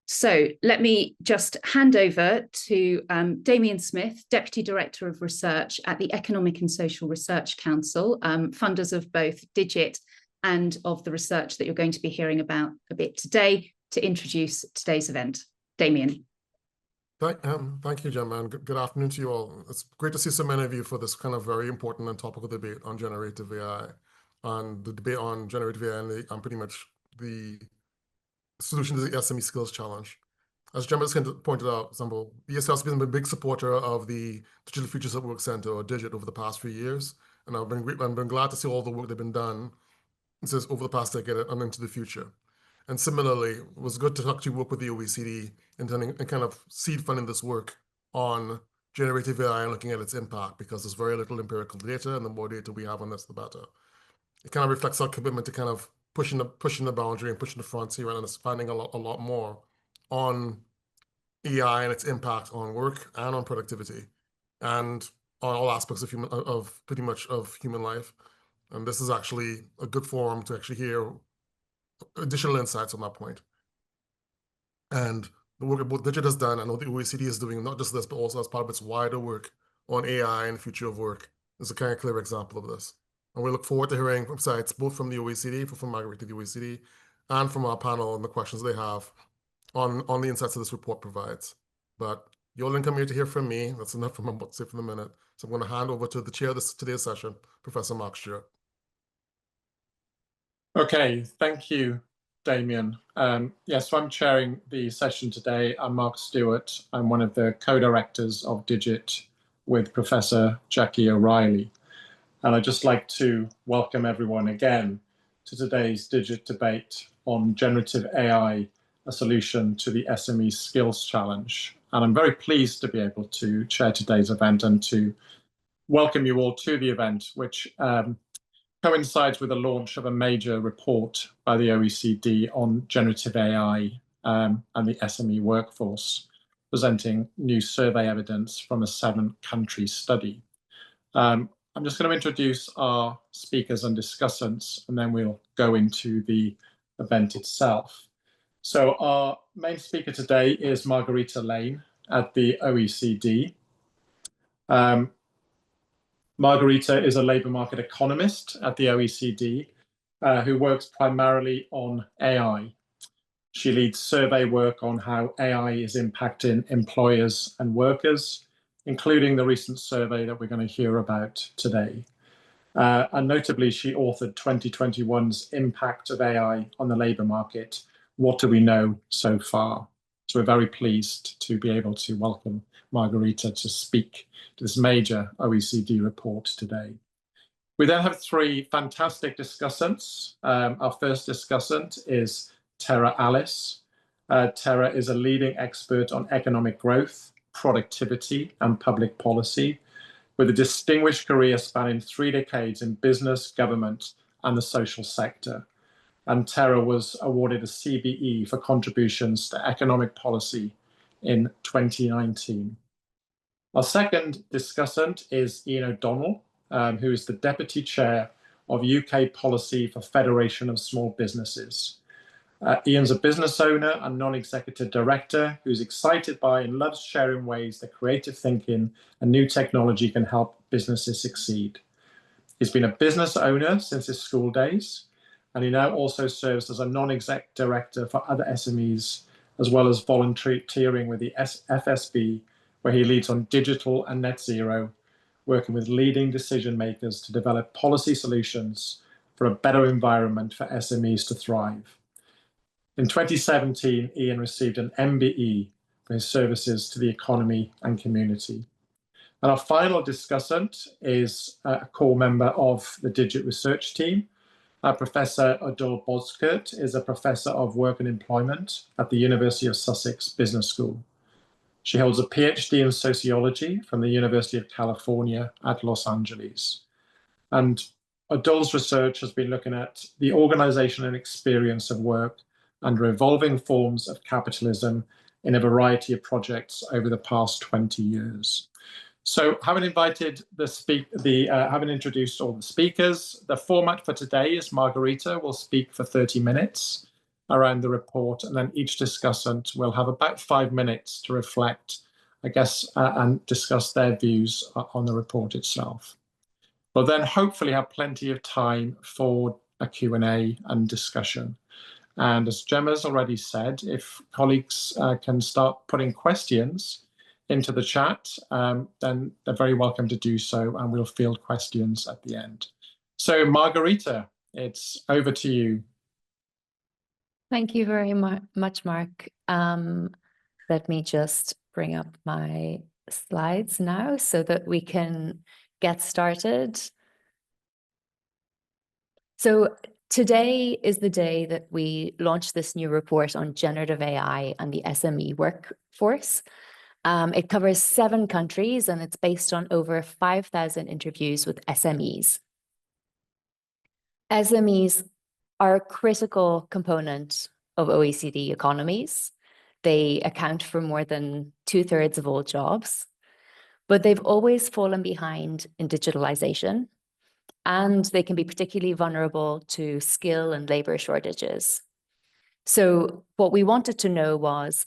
So let me just hand over to Damien Smith, Deputy Director of Research at the Economic and Social Research Council, funders of both Digit and of the research that you're going to be hearing about a bit today, to introduce today's event. Damien. Thank you, Gemma, and good afternoon to you all. It's great to see so many of you for this kind of very important and topical debate on generative AI, and the debate on generative AI and pretty much the solution to the SME skills challenge. As Gemma just pointed out, example, the ESRC has been a big supporter of the Digital Futures at Work Centre, or DIGIT, over the past few years, and I've been glad to see all the work they've been done since over the past decade and into the future. And similarly, it was good to actually work with the OECD in kind of seed funding this work on generative AI and looking at its impact, because there's very little empirical data, and the more data we have on this, the better. It kind of reflects our commitment to kind of pushing the boundary and pushing the frontier and finding a lot more on AI and its impact on work and on productivity and on all aspects of pretty much human life. And this is actually a good forum to actually hear additional insights on that point. And the work that both Digit has done, I know the OECD is doing not just this, but also as part of its wider work on AI and the future of work, is a kind of clear example of this. And we look forward to hearing insights both from the OECD, from Marguerita, the OECD, and from our panel and the questions they have on the insights that this report provides. But you all didn't come here to hear from me. That's enough from what to say for the minute. So I'm going to hand over to the chair of today's session, Professor Mark Stuart. Okay, thank you, Damien. Yes, so I'm chairing the session today. I'm Mark Stuart. I'm one of the co-directors of Digit with Professor Jackie O'Reilly. And I'd just like to welcome everyone again to today's Digit debate on generative AI, a solution to the SME skills challenge. And I'm very pleased to be able to chair today's event and to welcome you all to the event, which coincides with the launch of a major report by the OECD on generative AI and the SME workforce, presenting new survey evidence from a 7-country study. I'm just going to introduce our speakers and discussants, and then we'll go into the event itself. So our main speaker today is Marguerita Lane at the OECD. Marguerita is a labour market economist at the OECD who works primarily on AI. She leads survey work on how AI is impacting employers and workers, including the recent survey that we're going to hear about today. And notably, she authored 2021's Impact of AI on the Labour Market. What do we know so far? So we're very pleased to be able to welcome Marguerita to speak to this major OECD report today. We then have 3 fantastic discussants. Our first discussant is Tera Allas. Tera is a leading expert on economic growth, productivity, and public policy, with a distinguished career spanning 3 decades in business, government, and the social sector. And Tera was awarded a CBE for contributions to economic policy in 2019. Our second discussant is Ian O'Donnell, who is the Deputy Chair of UK Policy for Federation of Small Businesses. Ian's a business owner and non-executive director who's excited by and loves sharing ways that creative thinking and new technology can help businesses succeed. He's been a business owner since his school days, and he now also serves as a non-exec director for other SMEs, as well as volunteering with the FSB, where he leads on digital and net zero, working with leading decision makers to develop policy solutions for a better environment for SMEs to thrive. In 2017, Ian received an MBE for his services to the economy and community. And our final discussant is a core member of the Digit research team. Professor Ödül Bozkurt is a professor of work and employment at the University of Sussex Business School. She holds a PhD in sociology from the University of California at Los Angeles. And Ödül's research has been looking at the organization and experience of work under evolving forms of capitalism in a variety of projects over the past 20 years. So having introduced all the speakers, the format for today is Marguerita will speak for 30 minutes. around the report, and then each discussant will have about 5 minutes to reflect, I guess, and discuss their views on the report itself. We'll then hopefully have plenty of time for a Q&A and discussion. And as Gemma's already said, if colleagues can start putting questions into the chat, then they're very welcome to do so, and we'll field questions at the end. So Marguerita, it's over to you. Thank you very much, Mark. Let me just bring up my slides now so that we can get started. So today is the day that we launched this new report on generative AI and the SME workforce. It covers 7 countries, and it's based on over 5,000 interviews with SMEs. SMEs are a critical component of OECD economies. They account for more than 2/3 of all jobs, but they've always fallen behind in digitalization, and they can be particularly vulnerable to skill and labor shortages. So what we wanted to know was,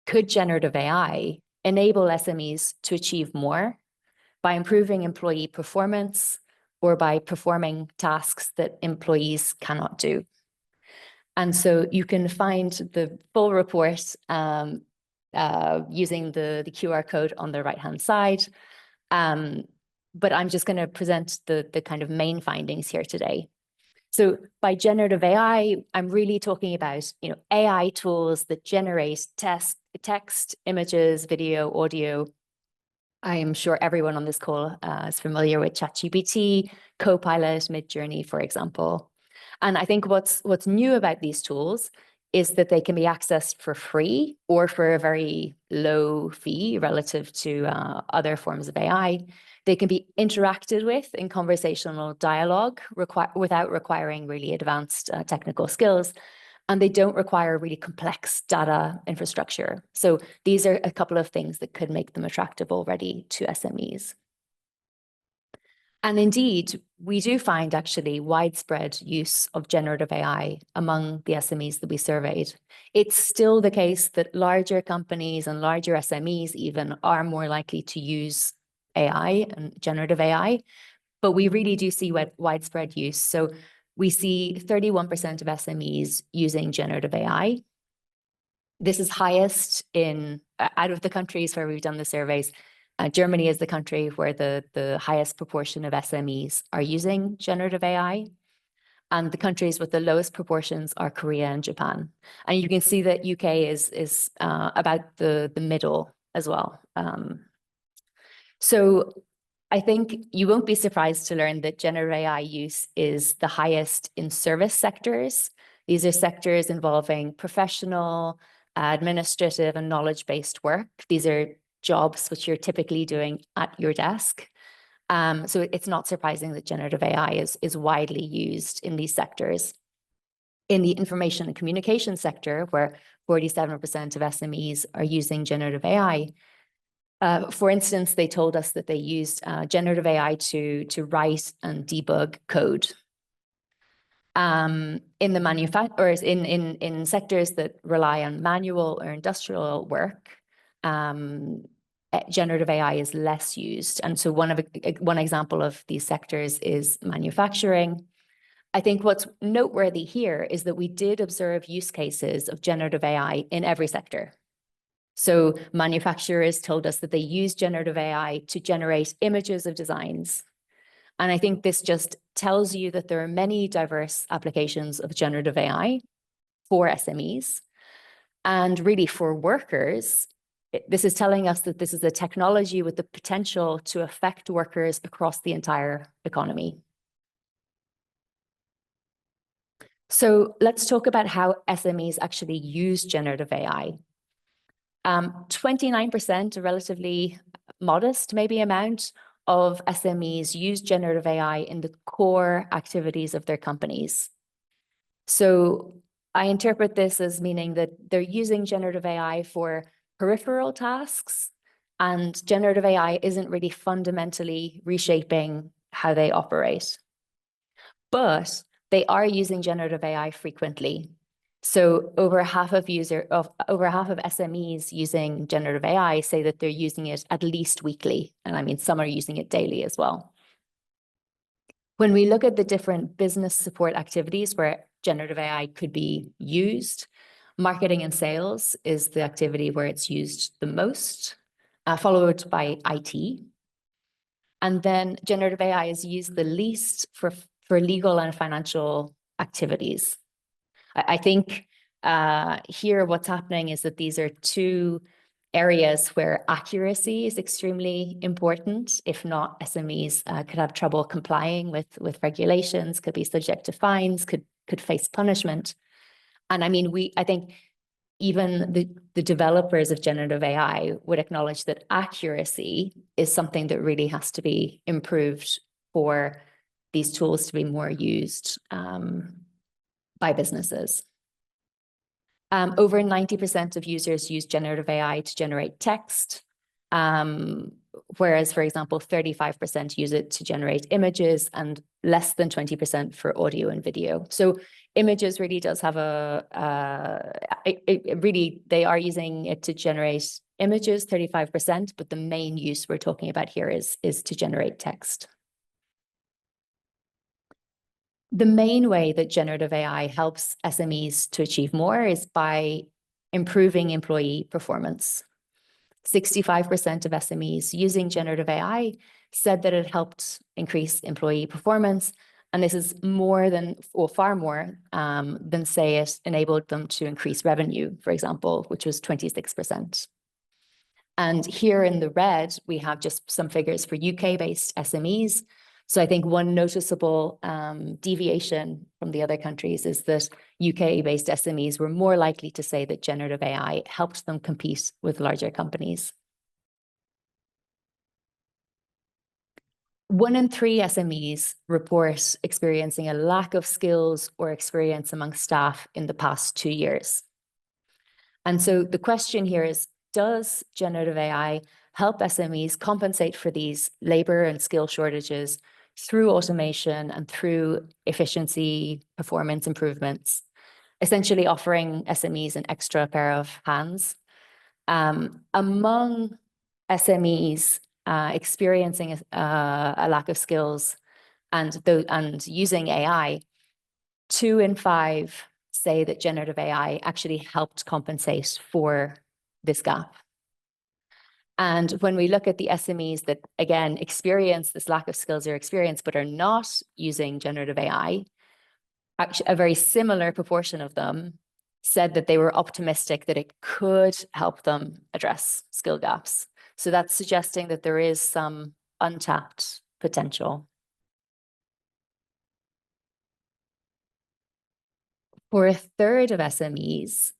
could generative AI enable SMEs to achieve more by improving employee performance or by performing tasks that employees cannot do? And so you can find the full report using the QR code on the right-hand side. But I'm just going to present the kind of main findings here today. So by generative AI, I'm really talking about, AI tools that generate text, images, video, audio. I'm sure everyone on this call is familiar with ChatGPT, Copilot, Midjourney, for example. And I think what's new about these tools is that they can be accessed for free or for a very low fee relative to other forms of AI. They can be interacted with in conversational dialogue without requiring really advanced technical skills. And they don't require really complex data infrastructure. So these are a couple of things that could make them attractive already to SMEs. And indeed, we do find actually widespread use of generative AI among the SMEs that we surveyed. It's still the case that larger companies and larger SMEs even are more likely to use AI and generative AI, but we really do see widespread use. So we see 31% of SMEs using generative AI. This is highest out of the countries where we've done the surveys. Germany is the country where the highest proportion of SMEs are using generative AI. And the countries with the lowest proportions are Korea and Japan. And you can see that UK is about the middle as well. So I think you won't be surprised to learn that generative AI use is the highest in service sectors. These are sectors involving professional, administrative, and knowledge-based work. These are jobs which you're typically doing at your desk. So it's not surprising that generative AI is widely used in these sectors. In the information and communication sector, where 47% of SMEs are using generative AI, for instance, they told us that they used generative AI to write and debug code. In the in sectors that rely on manual or industrial work, generative AI is less used. And so one example of these sectors is manufacturing. I think what's noteworthy here is that we did observe use cases of generative AI in every sector. So manufacturers told us that they use generative AI to generate images of designs. And I think this just tells you that there are many diverse applications of generative AI for SMEs. And really for workers, this is telling us that this is a technology with the potential to affect workers across the entire economy. So let's talk about how SMEs actually use generative AI. 29%, a relatively modest maybe amount of SMEs use generative AI in the core activities of their companies. So I interpret this as meaning that they're using generative AI for peripheral tasks, and generative AI isn't really fundamentally reshaping how they operate. But they are using generative AI frequently. So over half of SMEs using generative AI say that they're using it at least weekly. And I mean, some are using it daily as well. When we look at the different business support activities where generative AI could be used, marketing and sales is the activity where it's used the most, followed by IT. And then generative AI is used the least for legal and financial activities. I think here what's happening is that these are two areas where accuracy is extremely important. If not, SMEs could have trouble complying with regulations, could be subject to fines, could face punishment. And I mean, I think even the developers of generative AI would acknowledge that accuracy is something that really has to be improved for these tools to be more used by businesses. Over 90% of users use generative AI to generate text, whereas, for example, 35% use it to generate images and less than 20% for audio and video. So images really does have they are using it to generate images, 35%, but the main use we're talking about here is to generate text. The main way that generative AI helps SMEs to achieve more is by improving employee performance. 65% of SMEs using generative AI said that it helped increase employee performance. And this is far more than, say, it enabled them to increase revenue, for example, which was 26%. And here in the red, we have just some figures for UK-based SMEs. So I think one noticeable deviation from the other countries is that UK-based SMEs were more likely to say that generative AI helped them compete with larger companies. 1 in 3 SMEs report experiencing a lack of skills or experience among staff in the past 2 years. And so the question here is, does generative AI help SMEs compensate for these labor and skill shortages through automation and through efficiency performance improvements, essentially offering SMEs an extra pair of hands? Among SMEs experiencing a lack of skills and using AI, 2 in 5 say that generative AI actually helped compensate for this gap. And when we look at the SMEs that, again, experience this lack of skills or experience, but are not using generative AI, actually a very similar proportion of them said that they were optimistic that it could help them address skill gaps. So that's suggesting that there is some untapped potential. For a third of SMEs,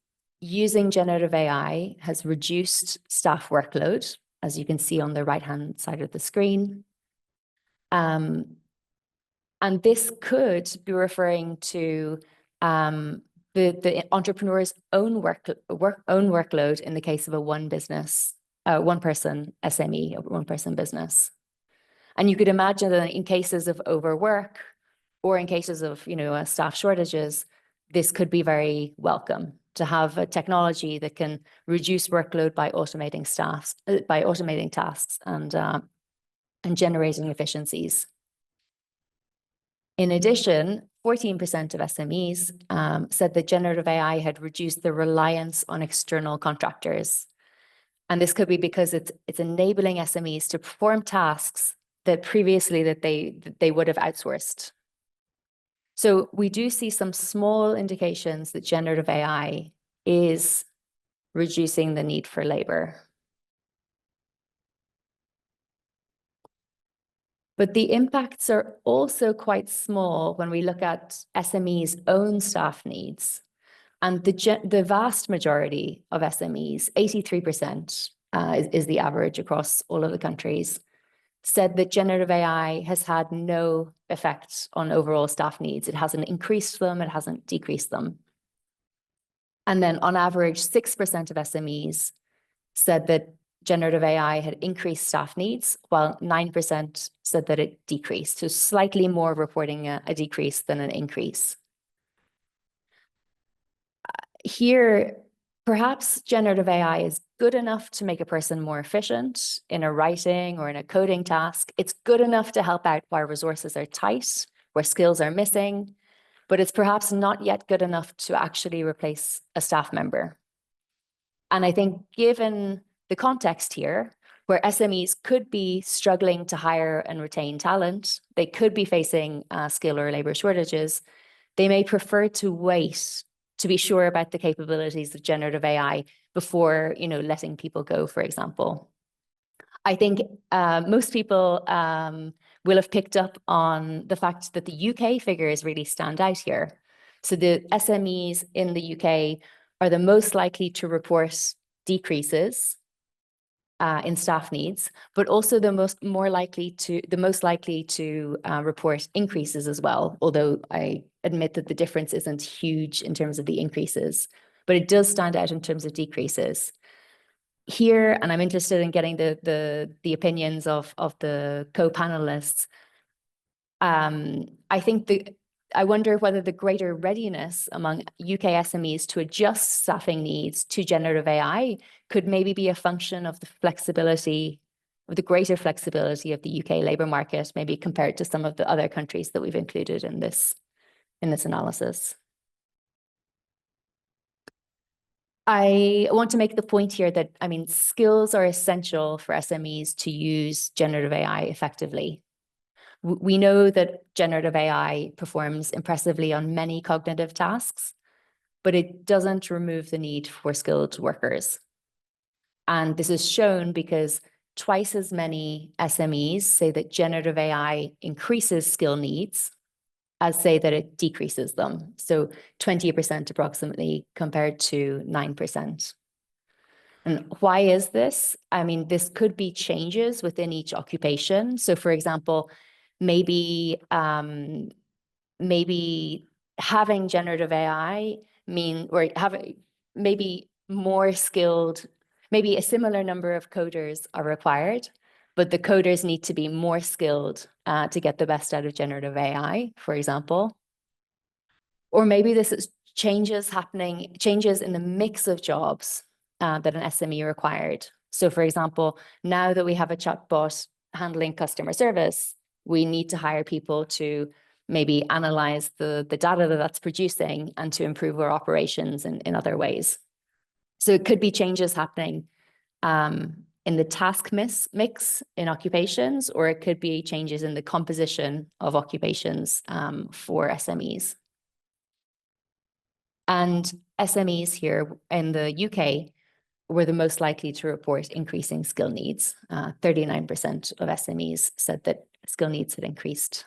using generative AI has reduced staff workload, as you can see on the right-hand side of the screen. And this could be referring to the entrepreneur's own workload in the case of a one-person SME, a one-person business. And you could imagine that in cases of overwork or in cases of staff shortages, this could be very welcome to have a technology that can reduce workload by automating tasks and generating efficiencies. In addition, 14% of SMEs said that generative AI had reduced the reliance on external contractors. And this could be because it's enabling SMEs to perform tasks that previously they would have outsourced. So we do see some small indications that generative AI is reducing the need for labor. But the impacts are also quite small when we look at SMEs' own staff needs. And the vast majority of SMEs, 83% is the average across all of the countries, said that generative AI has had no effect on overall staff needs. It hasn't increased them, it hasn't decreased them. And then on average, 6% of SMEs said that generative AI had increased staff needs, while 9% said that it decreased. So slightly more reporting a decrease than an increase. here, perhaps generative AI is good enough to make a person more efficient in a writing or in a coding task. It's good enough to help out where resources are tight, where skills are missing, but it's perhaps not yet good enough to actually replace a staff member. And I think given the context here, where SMEs could be struggling to hire and retain talent, they could be facing skill or labor shortages, they may prefer to wait to be sure about the capabilities of generative AI before, letting people go, for example. I think most people will have picked up on the fact that the UK figures really stand out here. So the SMEs in the UK are the most likely to report decreases in staff needs, but also the most likely to report increases as well. Although I admit that the difference isn't huge in terms of the increases, but it does stand out in terms of decreases. Here, and I'm interested in getting the opinions of the co-panelists. I wonder whether the greater readiness among UK SMEs to adjust staffing needs to generative AI could maybe be a function of the flexibility, of the greater flexibility of the UK labour market, maybe compared to some of the other countries that we've included in this analysis. I want to make the point here that, skills are essential for SMEs to use generative AI effectively. We know that generative AI performs impressively on many cognitive tasks, but it doesn't remove the need for skilled workers. And this is shown because twice as many SMEs say that generative AI increases skill needs as say that it decreases them. So 20% approximately compared to 9%. And why is this? This could be changes within each occupation. So for example, maybe having generative AI maybe more skilled, maybe a similar number of coders are required, but the coders need to be more skilled to get the best out of generative AI, for example. Or maybe this is changes in the mix of jobs that an SME required. So for example, now that we have a chatbot handling customer service, we need to hire people to maybe analyze the data that's producing and to improve our operations in other ways. So it could be changes happening in the task mix in occupations, or it could be changes in the composition of occupations for SMEs. And SMEs here in the UK were the most likely to report increasing skill needs. 39% of SMEs said that skill needs had increased.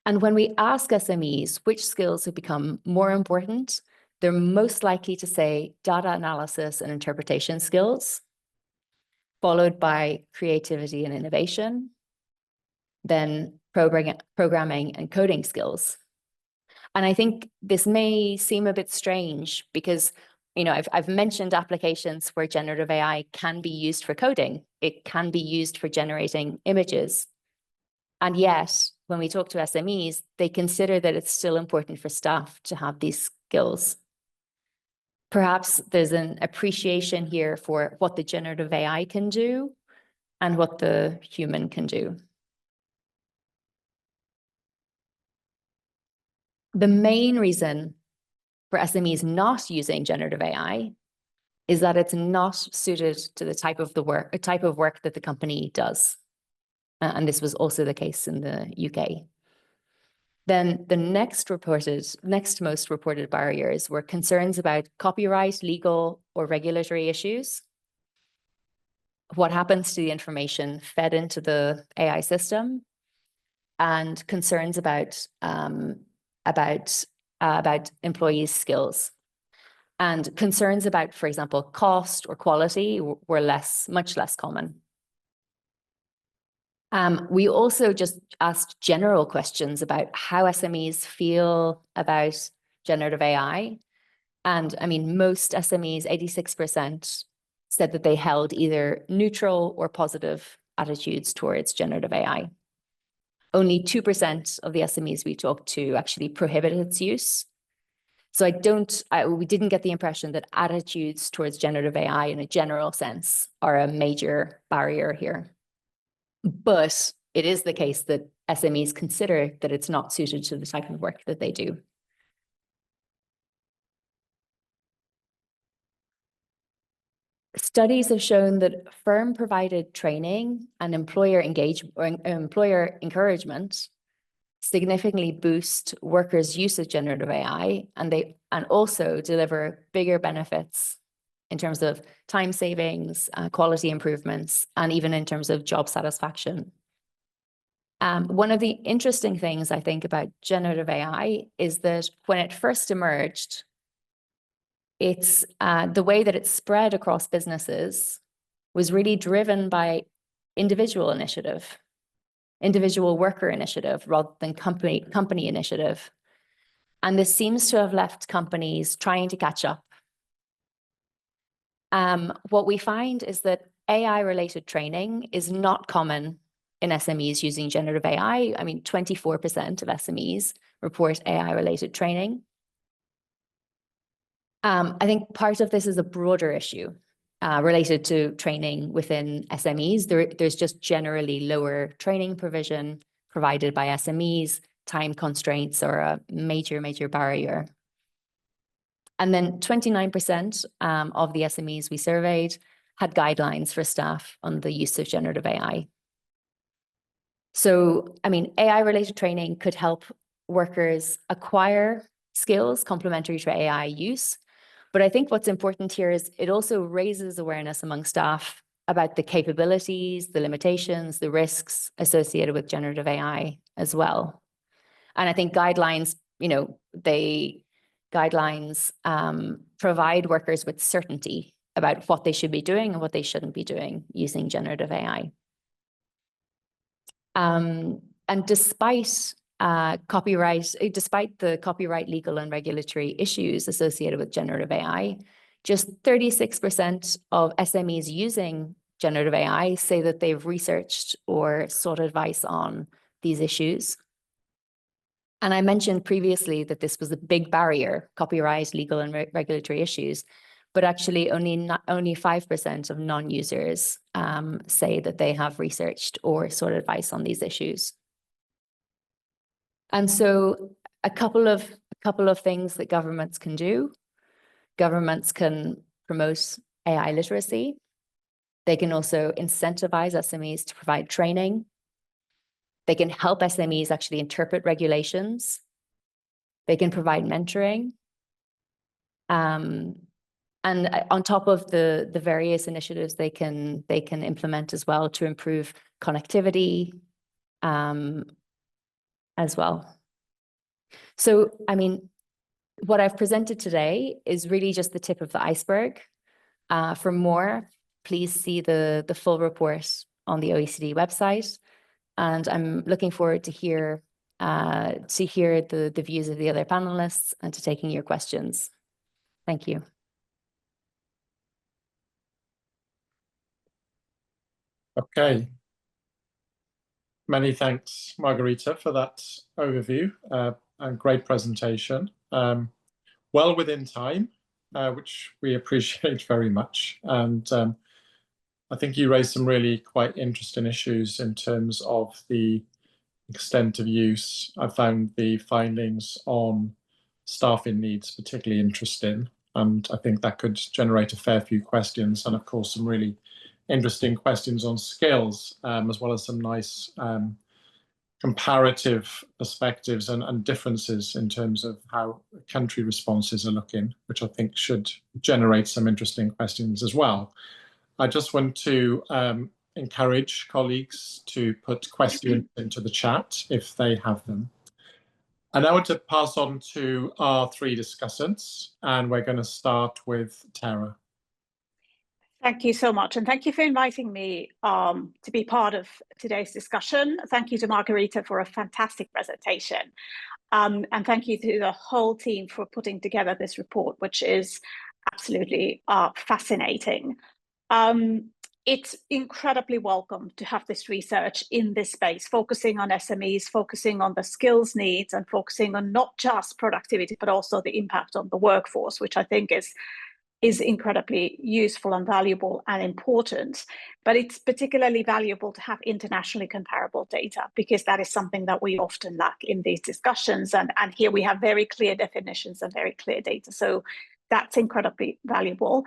And when we ask SMEs which skills have become more important, they're most likely to say data analysis and interpretation skills, followed by creativity and innovation, then programming and coding skills. And I think this may seem a bit strange because, I've mentioned applications where generative AI can be used for coding. It can be used for generating images. And yet, when we talk to SMEs, they consider that it's still important for staff to have these skills. Perhaps there's an appreciation here for what the generative AI can do and what the human can do. The main reason for SMEs not using generative AI is that it's not suited to the type of work that the company does. And this was also the case in the UK. Then the next most reported barriers were concerns about copyright, legal, or regulatory issues. What happens to the information fed into the AI system, and concerns about employees' skills. And concerns about, for example, cost or quality were much less common. We also just asked general questions about how SMEs feel about generative AI. And most SMEs, 86%, said that they held either neutral or positive attitudes towards generative AI. only 2% of the SMEs we talked to actually prohibited its use. So we didn't get the impression that attitudes towards generative AI in a general sense are a major barrier here. But it is the case that SMEs consider that it's not suited to the type of work that they do. Studies have shown that firm-provided training and employer encouragement significantly boost workers' use of generative AI, and also deliver bigger benefits in terms of time savings, quality improvements, and even in terms of job satisfaction. One of the interesting things I think about generative AI is that when it first emerged, it's the way that it spread across businesses was really driven by individual initiative, individual worker initiative, rather than company initiative. And this seems to have left companies trying to catch up. What we find is that AI-related training is not common in SMEs using generative AI. I mean, 24% of SMEs report AI-related training. I think part of this is a broader issue related to training within SMEs. There's just generally lower training provision provided by SMEs. Time constraints are a major barrier. And then 29% of the SMEs we surveyed had guidelines for staff on the use of generative AI. So, I mean, AI-related training could help workers acquire skills complementary to AI use. But I think what's important here is it also raises awareness among staff about the capabilities, the limitations, the risks associated with generative AI as well. And I think guidelines, guidelines provide workers with certainty about what they should be doing and what they shouldn't be doing using generative AI. And despite the copyright, legal, and regulatory issues associated with generative AI, just 36% of SMEs using generative AI say that they've researched or sought advice on these issues. And I mentioned previously that this was a big barrier, copyright, legal, and regulatory issues, but actually only 5% of non-users say that they have researched or sought advice on these issues. And so a couple of things that governments can do. Governments can promote AI literacy. They can also incentivize SMEs to provide training. They can help SMEs actually interpret regulations. They can provide mentoring. And on top of the various initiatives they can implement as well to improve connectivity as well. So, I mean, what I've presented today is really just the tip of the iceberg. For more, please see the full report on the OECD website. And I'm looking forward to hear the views of the other panelists and to taking your questions. Thank you. Okay. Many thanks, Marguerita, for that overview and great presentation. Well within time, which we appreciate very much. And I think you raised some really quite interesting issues in terms of the extent of use. I found the findings on staffing needs particularly interesting, and I think that could generate a fair few questions, and of course some really interesting questions on skills, as well as some nice comparative perspectives and differences in terms of how country responses are looking, which I think should generate some interesting questions as well. I just want to encourage colleagues to put questions into the chat if they have them. And I want to pass on to our three discussants, and we're going to start with Tera. Thank you so much, and thank you for inviting me to be part of today's discussion. Thank you to Marguerita for a fantastic presentation, and thank you to the whole team for putting together this report, which is absolutely fascinating. it's incredibly welcome to have this research in this space, focusing on SMEs, focusing on the skills needs, and focusing on not just productivity, but also the impact on the workforce, which I think is incredibly useful and valuable and important. But it's particularly valuable to have internationally comparable data, because that is something that we often lack in these discussions. And here we have very clear definitions and very clear data. So that's incredibly valuable.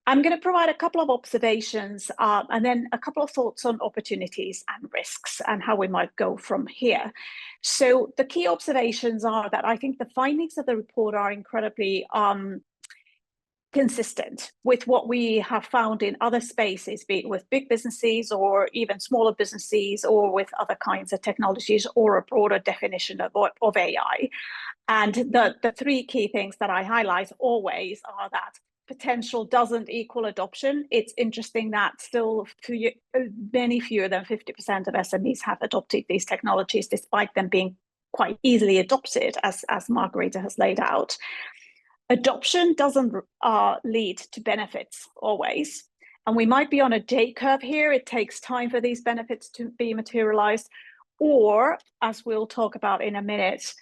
I'm going to provide a couple of observations and then a couple of thoughts on opportunities and risks and how we might go from here. So the key observations are that I think the findings of the report are incredibly consistent with what we have found in other spaces, be it with big businesses or even smaller businesses, or with other kinds of technologies, or a broader definition of AI. And the three key things that I highlight always are that potential doesn't equal adoption. It's interesting that still many fewer than 50% of SMEs have adopted these technologies, despite them being quite easily adopted, as Marguerita has laid out. Adoption doesn't lead to benefits always. And we might be on a J curve here. It takes time for these benefits to be materialized. Or, as we'll talk about in a minute,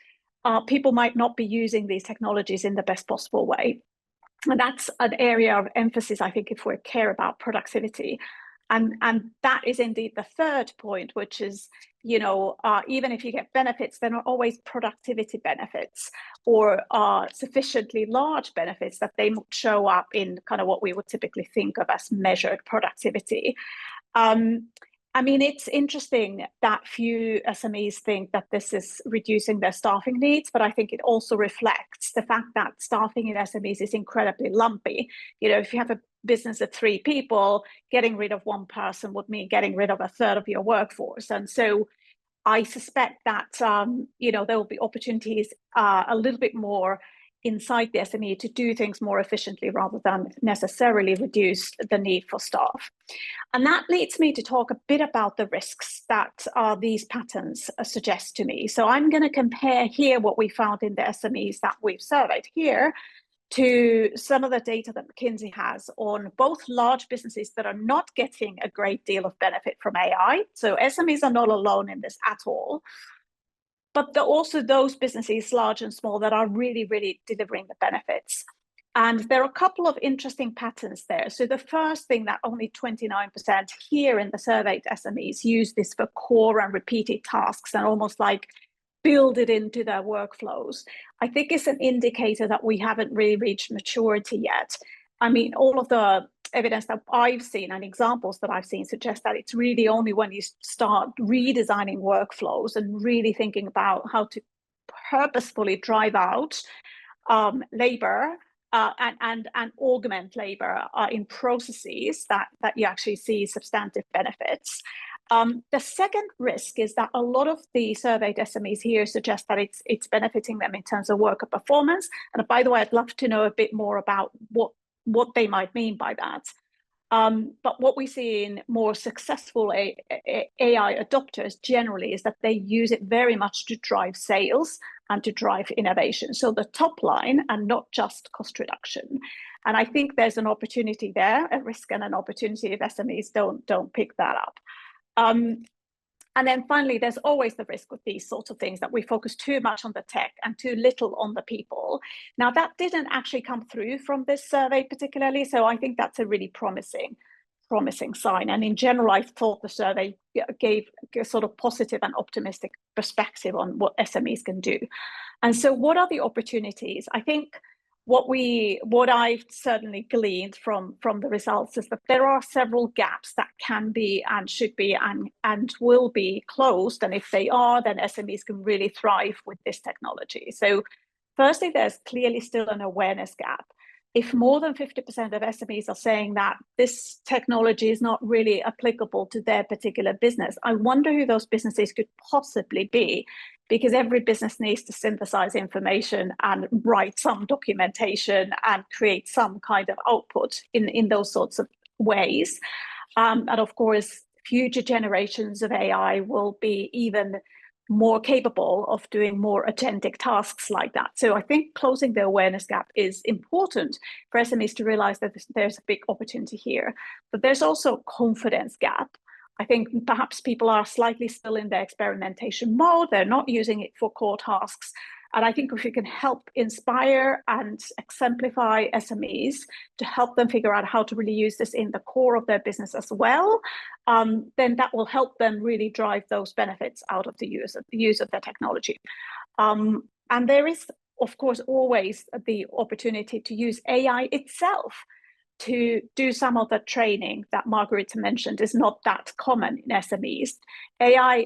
people might not be using these technologies in the best possible way. And that's an area of emphasis, I think, if we care about productivity. And that is indeed the third point, which is, even if you get benefits, they're not always productivity benefits or sufficiently large benefits that they show up in kind of what we would typically think of as measured productivity. I mean, it's interesting that few SMEs think that this is reducing their staffing needs, but I think it also reflects the fact that staffing in SMEs is incredibly lumpy. If you have a business of 3 people, getting rid of 1 person would mean getting rid of a third of your workforce. And so I suspect that, there will be opportunities a little bit more inside the SME to do things more efficiently rather than necessarily reduce the need for staff. And that leads me to talk a bit about the risks that these patterns suggest to me. So I'm going to compare here what we found in the SMEs that we've surveyed here to some of the data that McKinsey has on both large businesses that are not getting a great deal of benefit from AI. So SMEs are not alone in this at all. But also those businesses, large and small, that are really, really delivering the benefits. And there are a couple of interesting patterns there. So the first thing, that only 29% here in the surveyed SMEs use this for core and repeated tasks and almost like build it into their workflows, I think is an indicator that we haven't really reached maturity yet. I mean, all of the evidence that I've seen and examples that I've seen suggest that it's really only when you start redesigning workflows and really thinking about how to purposefully drive out labor and augment labor in processes that you actually see substantive benefits. The second risk is that a lot of the surveyed SMEs here suggest that it's benefiting them in terms of worker performance. And by the way, I'd love to know a bit more about what they might mean by that. But what we see in more successful AI adopters generally is that they use it very much to drive sales and to drive innovation. So the top line and not just cost reduction. And I think there's an opportunity there, a risk and an opportunity if SMEs don't pick that up. And then finally, there's always the risk with these sorts of things that we focus too much on the tech and too little on the people. Now, that didn't actually come through from this survey particularly, so I think that's a really promising sign. And in general, I thought the survey gave a sort of positive and optimistic perspective on what SMEs can do. And so what are the opportunities? I think what I've certainly gleaned from the results is that there are several gaps that can be and should be and will be closed. And if they are, then SMEs can really thrive with this technology. So firstly, there's clearly still an awareness gap. If more than 50% of SMEs are saying that this technology is not really applicable to their particular business, I wonder who those businesses could possibly be, because every business needs to synthesize information and write some documentation and create some kind of output in those sorts of ways. And of course, future generations of AI will be even more capable of doing more agentic tasks like that. So I think closing the awareness gap is important for SMEs to realize that there's a big opportunity here. But there's also a confidence gap. I think perhaps people are slightly still in their experimentation mode. They're not using it for core tasks. And I think if we can help inspire and exemplify SMEs to help them figure out how to really use this in the core of their business as well, then that will help them really drive those benefits out of the use of their technology. And there is, of course, always the opportunity to use AI itself to do some of the training that Marguerita mentioned is not that common in SMEs.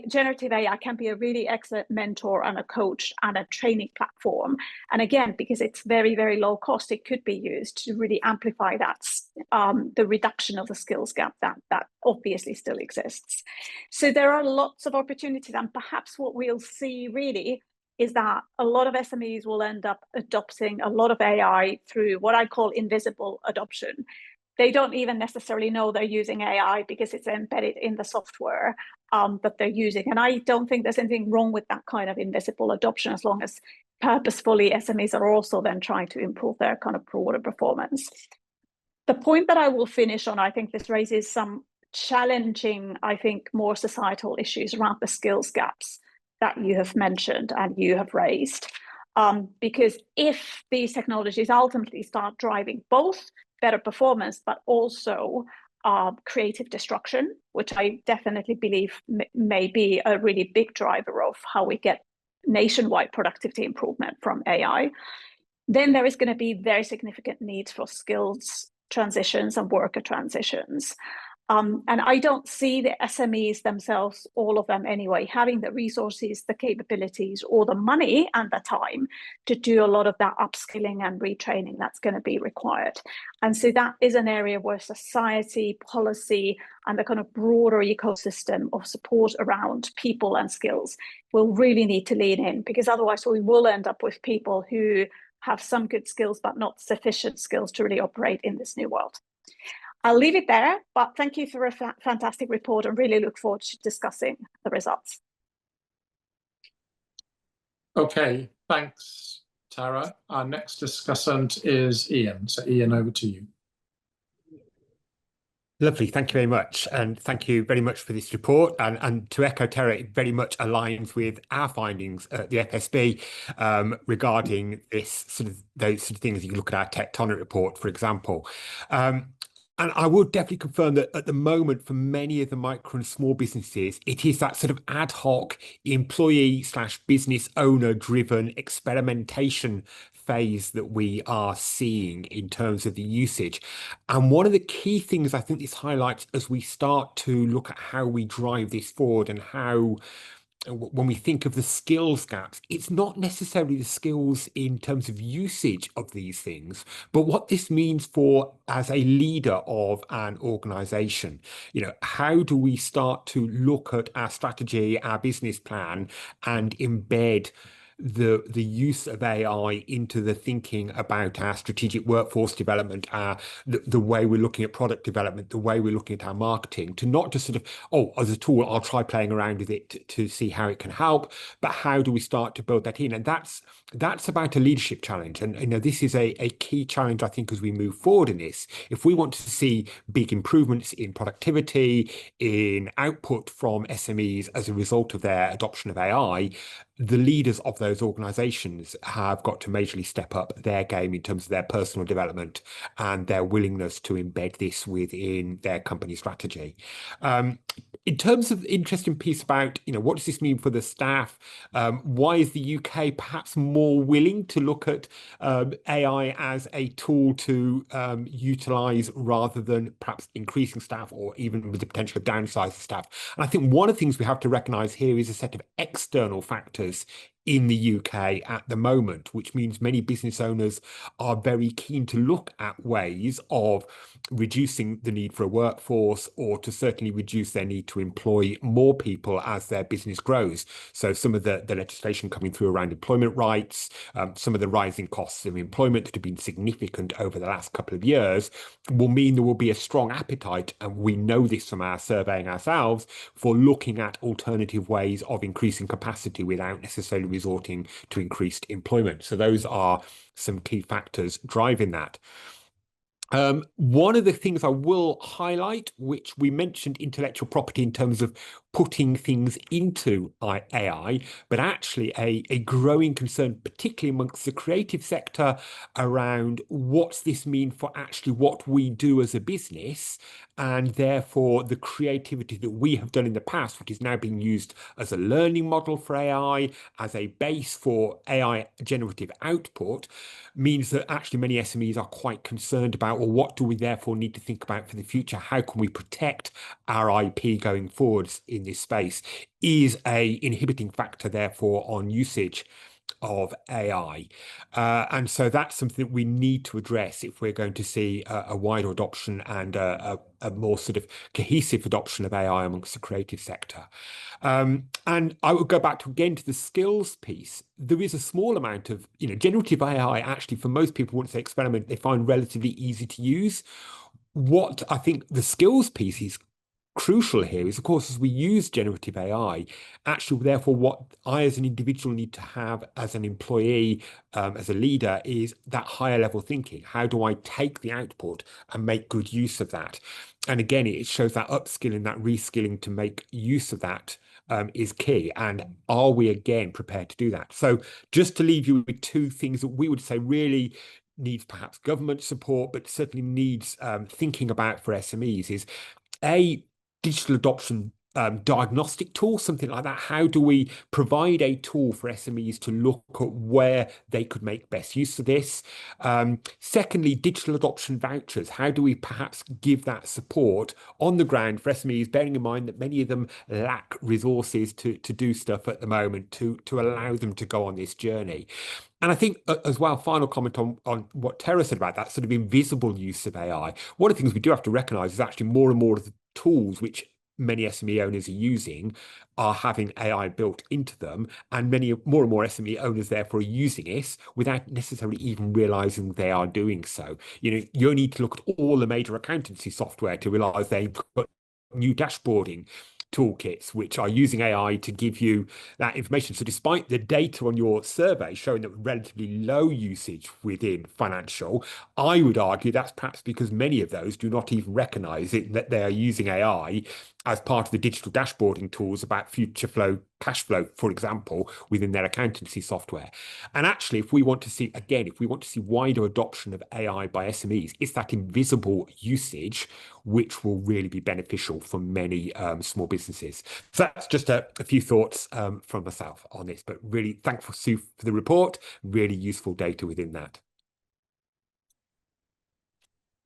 Generative AI can be a really excellent mentor and a coach and a training platform. And again, because it's very, very low cost, it could be used to really amplify that, the reduction of the skills gap that obviously still exists. So there are lots of opportunities, and perhaps what we'll see really is that a lot of SMEs will end up adopting a lot of AI through what I call invisible adoption. They don't even necessarily know they're using AI because it's embedded in the software that they're using. And I don't think there's anything wrong with that kind of invisible adoption, as long as purposefully SMEs are also then trying to improve their kind of broader performance. The point that I will finish on, I think this raises some challenging, I think, more societal issues around the skills gaps that you have mentioned and you have raised. Because if these technologies ultimately start driving both better performance, but also creative destruction, which I definitely believe may be a really big driver of how we get nationwide productivity improvement from AI, then there is going to be very significant needs for skills transitions and worker transitions. And I don't see the SMEs themselves, all of them anyway, having the resources, the capabilities, or the money and the time to do a lot of that upskilling and retraining that's going to be required. And so that is an area where society, policy, and the kind of broader ecosystem of support around people and skills will really need to lean in, because otherwise we will end up with people who have some good skills, but not sufficient skills to really operate in this new world. I'll leave it there, but thank you for a fantastic report and really look forward to discussing the results. Okay, thanks, Tara. Our next discussant is Ian. So Ian, over to you. Lovely, thank you very much. And thank you very much for this report. And to echo Tera, it very much aligns with our findings at the FSB regarding this those sort of things. You can look at our tectonic report, for example. And I would definitely confirm that at the moment, for many of the micro and small businesses, it is that sort of ad hoc employee/business owner driven experimentation phase that we are seeing in terms of the usage. And one of the key things I think this highlights as we start to look at how we drive this forward and how, when we think of the skills gaps, it's not necessarily the skills in terms of usage of these things, but what this means for as a leader of an organization. You know, how do we start to look at our strategy, our business plan, and embed the use of AI into the thinking about our strategic workforce development, the way we're looking at product development, the way we're looking at our marketing, to not just sort of, oh, as a tool, I'll try playing around with it to see how it can help, but how do we start to build that in? And that's about a leadership challenge. And you know, this is a key challenge, I think, as we move forward in this. If we want to see big improvements in productivity, in output from SMEs as a result of their adoption of AI, the leaders of those organizations have got to majorly step up their game in terms of their personal development and their willingness to embed this within their company strategy. In terms of the interesting piece about, you know, what does this mean for the staff? Why is the UK perhaps more willing to look at AI as a tool to utilize rather than perhaps increasing staff or even with the potential of downsizing staff? And I think one of the things we have to recognize here is a set of external factors in the UK at the moment, which means many business owners are very keen to look at ways of reducing the need for a workforce, or to certainly reduce their need to employ more people as their business grows. So some of the legislation coming through around employment rights, some of the rising costs of employment that have been significant over the last couple of years, will mean there will be a strong appetite, and we know this from our surveying ourselves, for looking at alternative ways of increasing capacity without necessarily resorting to increased employment. So those are some key factors driving that. One of the things I will highlight, which we mentioned intellectual property in terms of putting things into AI, but actually a growing concern, particularly amongst the creative sector, around what's this mean for actually what we do as a business, and therefore the creativity that we have done in the past, which is now being used as a learning model for AI, as a base for AI generative output, means that actually many SMEs are quite concerned about, well, what do we therefore need to think about for the future? How can we protect our IP going forwards in this space? Is a inhibiting factor, therefore, on usage of AI. And so that's something that we need to address if we're going to see a wider adoption and a more sort of cohesive adoption of AI amongst the creative sector. And I would go back to, again, to the skills piece. There is a small amount of, generative AI, actually, for most people, once they experiment, they find relatively easy to use. What I think the skills piece is crucial here is, of course, as we use generative AI, actually, therefore, what I as an individual need to have as an employee, as a leader, is that higher level thinking. How do I take the output and make good use of that? And again, it shows that upskilling, that reskilling to make use of that is key. And are we, again, prepared to do that? So just to leave you with two things that we would say really needs perhaps government support, but certainly needs thinking about for SMEs, is a digital adoption diagnostic tool, something like that. How do we provide a tool for SMEs to look at where they could make best use of this? Secondly, digital adoption vouchers. How do we perhaps give that support on the ground for SMEs, bearing in mind that many of them lack resources to do stuff at the moment, to allow them to go on this journey? And I think as well, final comment on what Tera said about that sort of invisible use of AI. One of the things we do have to recognise is actually more and more of the tools which many SME owners are using are having AI built into them, and more and more SME owners therefore are using it without necessarily even realising they are doing so. You need to look at all the major accountancy software to realise they've got new dashboarding toolkits which are using AI to give you that information. So despite the data on your survey showing that relatively low usage within financial, I would argue that's perhaps because many of those do not even recognise it, that they are using AI as part of the digital dashboarding tools about future flow, cash flow, for example, within their accountancy software. And actually, if we want to see wider adoption of AI by SMEs, it's that invisible usage which will really be beneficial for many small businesses. So that's just a few thoughts from myself on this, but really thankful, Sue, for the report. Really useful data within that.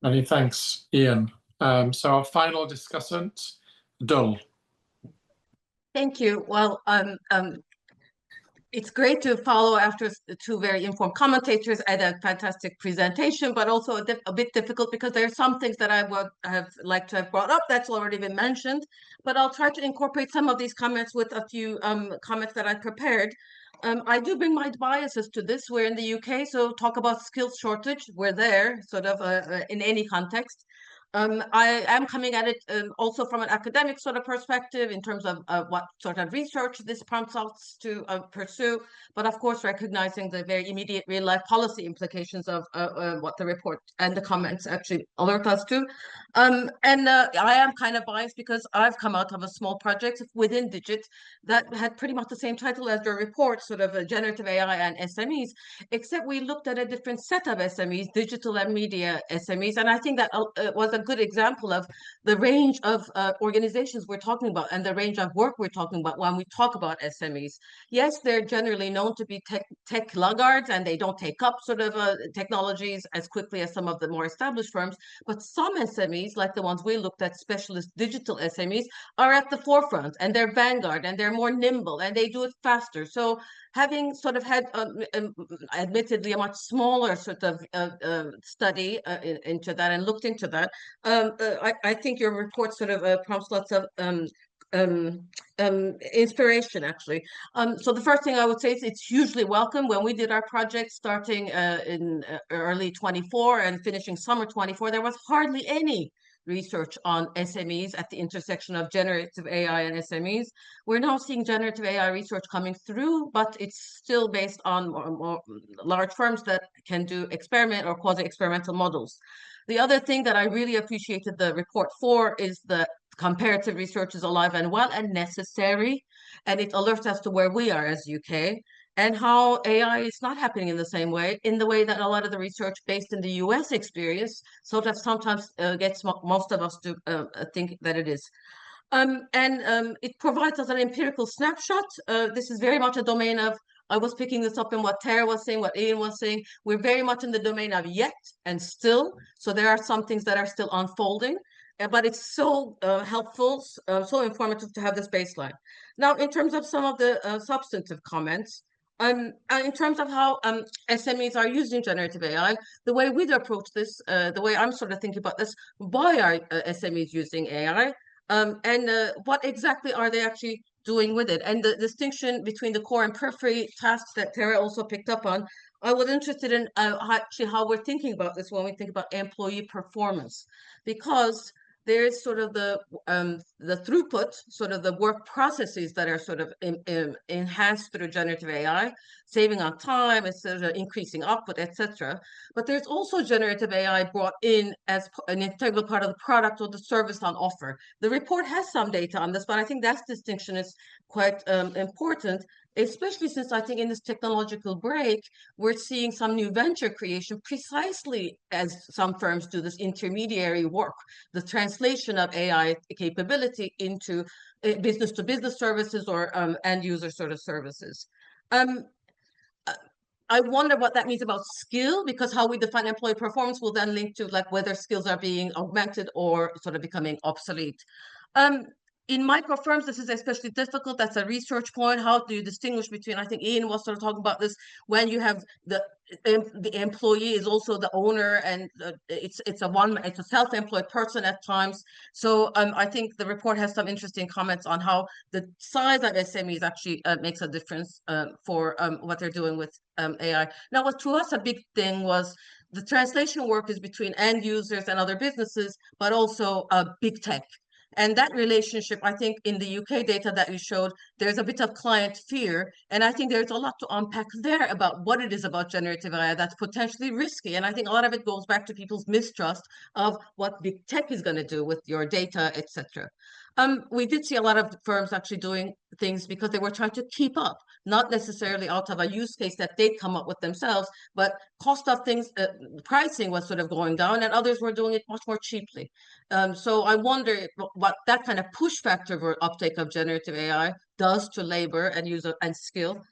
Many thanks, Ian. So our final discussant, Dull. Thank you. Well, it's great to follow after two very informed commentators and a fantastic presentation, but also a bit difficult because there are some things that I would have liked to have brought up that's already been mentioned, but I'll try to incorporate some of these comments with a few comments that I prepared. I do bring my biases to this. We're in the UK, so talk about skills shortage. We're there, sort of in any context. I am coming at it also from an academic sort of perspective in terms of what sort of research this prompts us to pursue, but of course recognizing the very immediate real life policy implications of what the report and the comments actually alert us to. I am kind of biased because I've come out of a small project within Digit that had pretty much the same title as your report, sort of a generative AI and SMEs, except we looked at a different set of SMEs, digital and media SMEs, and I think that was a good example of the range of organizations we're talking about and the range of work we're talking about when we talk about SMEs. Yes, they're generally known to be tech laggards and they don't take up sort of technologies as quickly as some of the more established firms, but some SMEs SMEs, like the ones we looked at, specialist digital SMEs, are at the forefront, and they're vanguard, and they're more nimble, and they do it faster. So having sort of had admittedly a much smaller sort of study into that and looked into that, I think your report sort of prompts lots of inspiration, actually. So the first thing I would say is it's hugely welcome. When we did our project starting in early 24 and finishing summer 24, there was hardly any research on SMEs at the intersection of generative AI and SMEs. We're now seeing generative AI research coming through, but it's still based on more large firms that can do experiment or quasi-experimental models. The other thing that I really appreciated the report for is the comparative research is alive and well and necessary, and it alerts us to where we are as UK and how AI is not happening in the same way, in the way that a lot of the research based in the US experience sort of sometimes gets most of us to think that it is. It provides us an empirical snapshot. This is very much a domain of, I was picking this up in what Tara was saying, what Ian was saying. We're very much in the domain of yet and still. So there are some things that are still unfolding, but it's so helpful, so informative to have this baseline. Now, in terms of some of the substantive comments, in terms of how SMEs are using generative AI, the way we'd approach this, the way I'm sort of thinking about this, why are SMEs using AI? What exactly are they actually doing with it? And the distinction between the core and periphery tasks that Tara also picked up on, I was interested in actually how we're thinking about this when we think about employee performance, because there's sort of the throughput, sort of the work processes that are sort of enhanced through generative AI, saving on time, etc., increasing output, etc. But there's also generative AI brought in as an integral part of the product or the service on offer. The report has some data on this, but I think that distinction is quite important, especially since I think in this technological break, we're seeing some new venture creation precisely as some firms do this intermediary work, the translation of AI capability into business-to-business services or end-user sort of services. I wonder what that means about skill, because how we define employee performance will then link to like whether skills are being augmented or sort of becoming obsolete. In micro firms, this is especially difficult. That's a research point. How do you distinguish between, I think Ian was sort of talking about this, when you have the employee is also the owner, and it's a self-employed person at times. So I think the report has some interesting comments on how the size of SMEs actually makes a difference for what they're doing with AI. Now, what to us a big thing was the translation work is between end users and other businesses, but also big tech. And that relationship, I think in the UK data that you showed, there's a bit of client fear. And I think there's a lot to unpack there about what it is about generative AI that's potentially risky. And I think a lot of it goes back to people's mistrust of what big tech is going to do with your data, etc. We did see a lot of firms actually doing things because they were trying to keep up, not necessarily out of a use case that they'd come up with themselves, but cost of things, pricing was sort of going down, and others were doing it much more cheaply. So I wonder what that kind of push factor for uptake of generative AI does to labor and user and skill.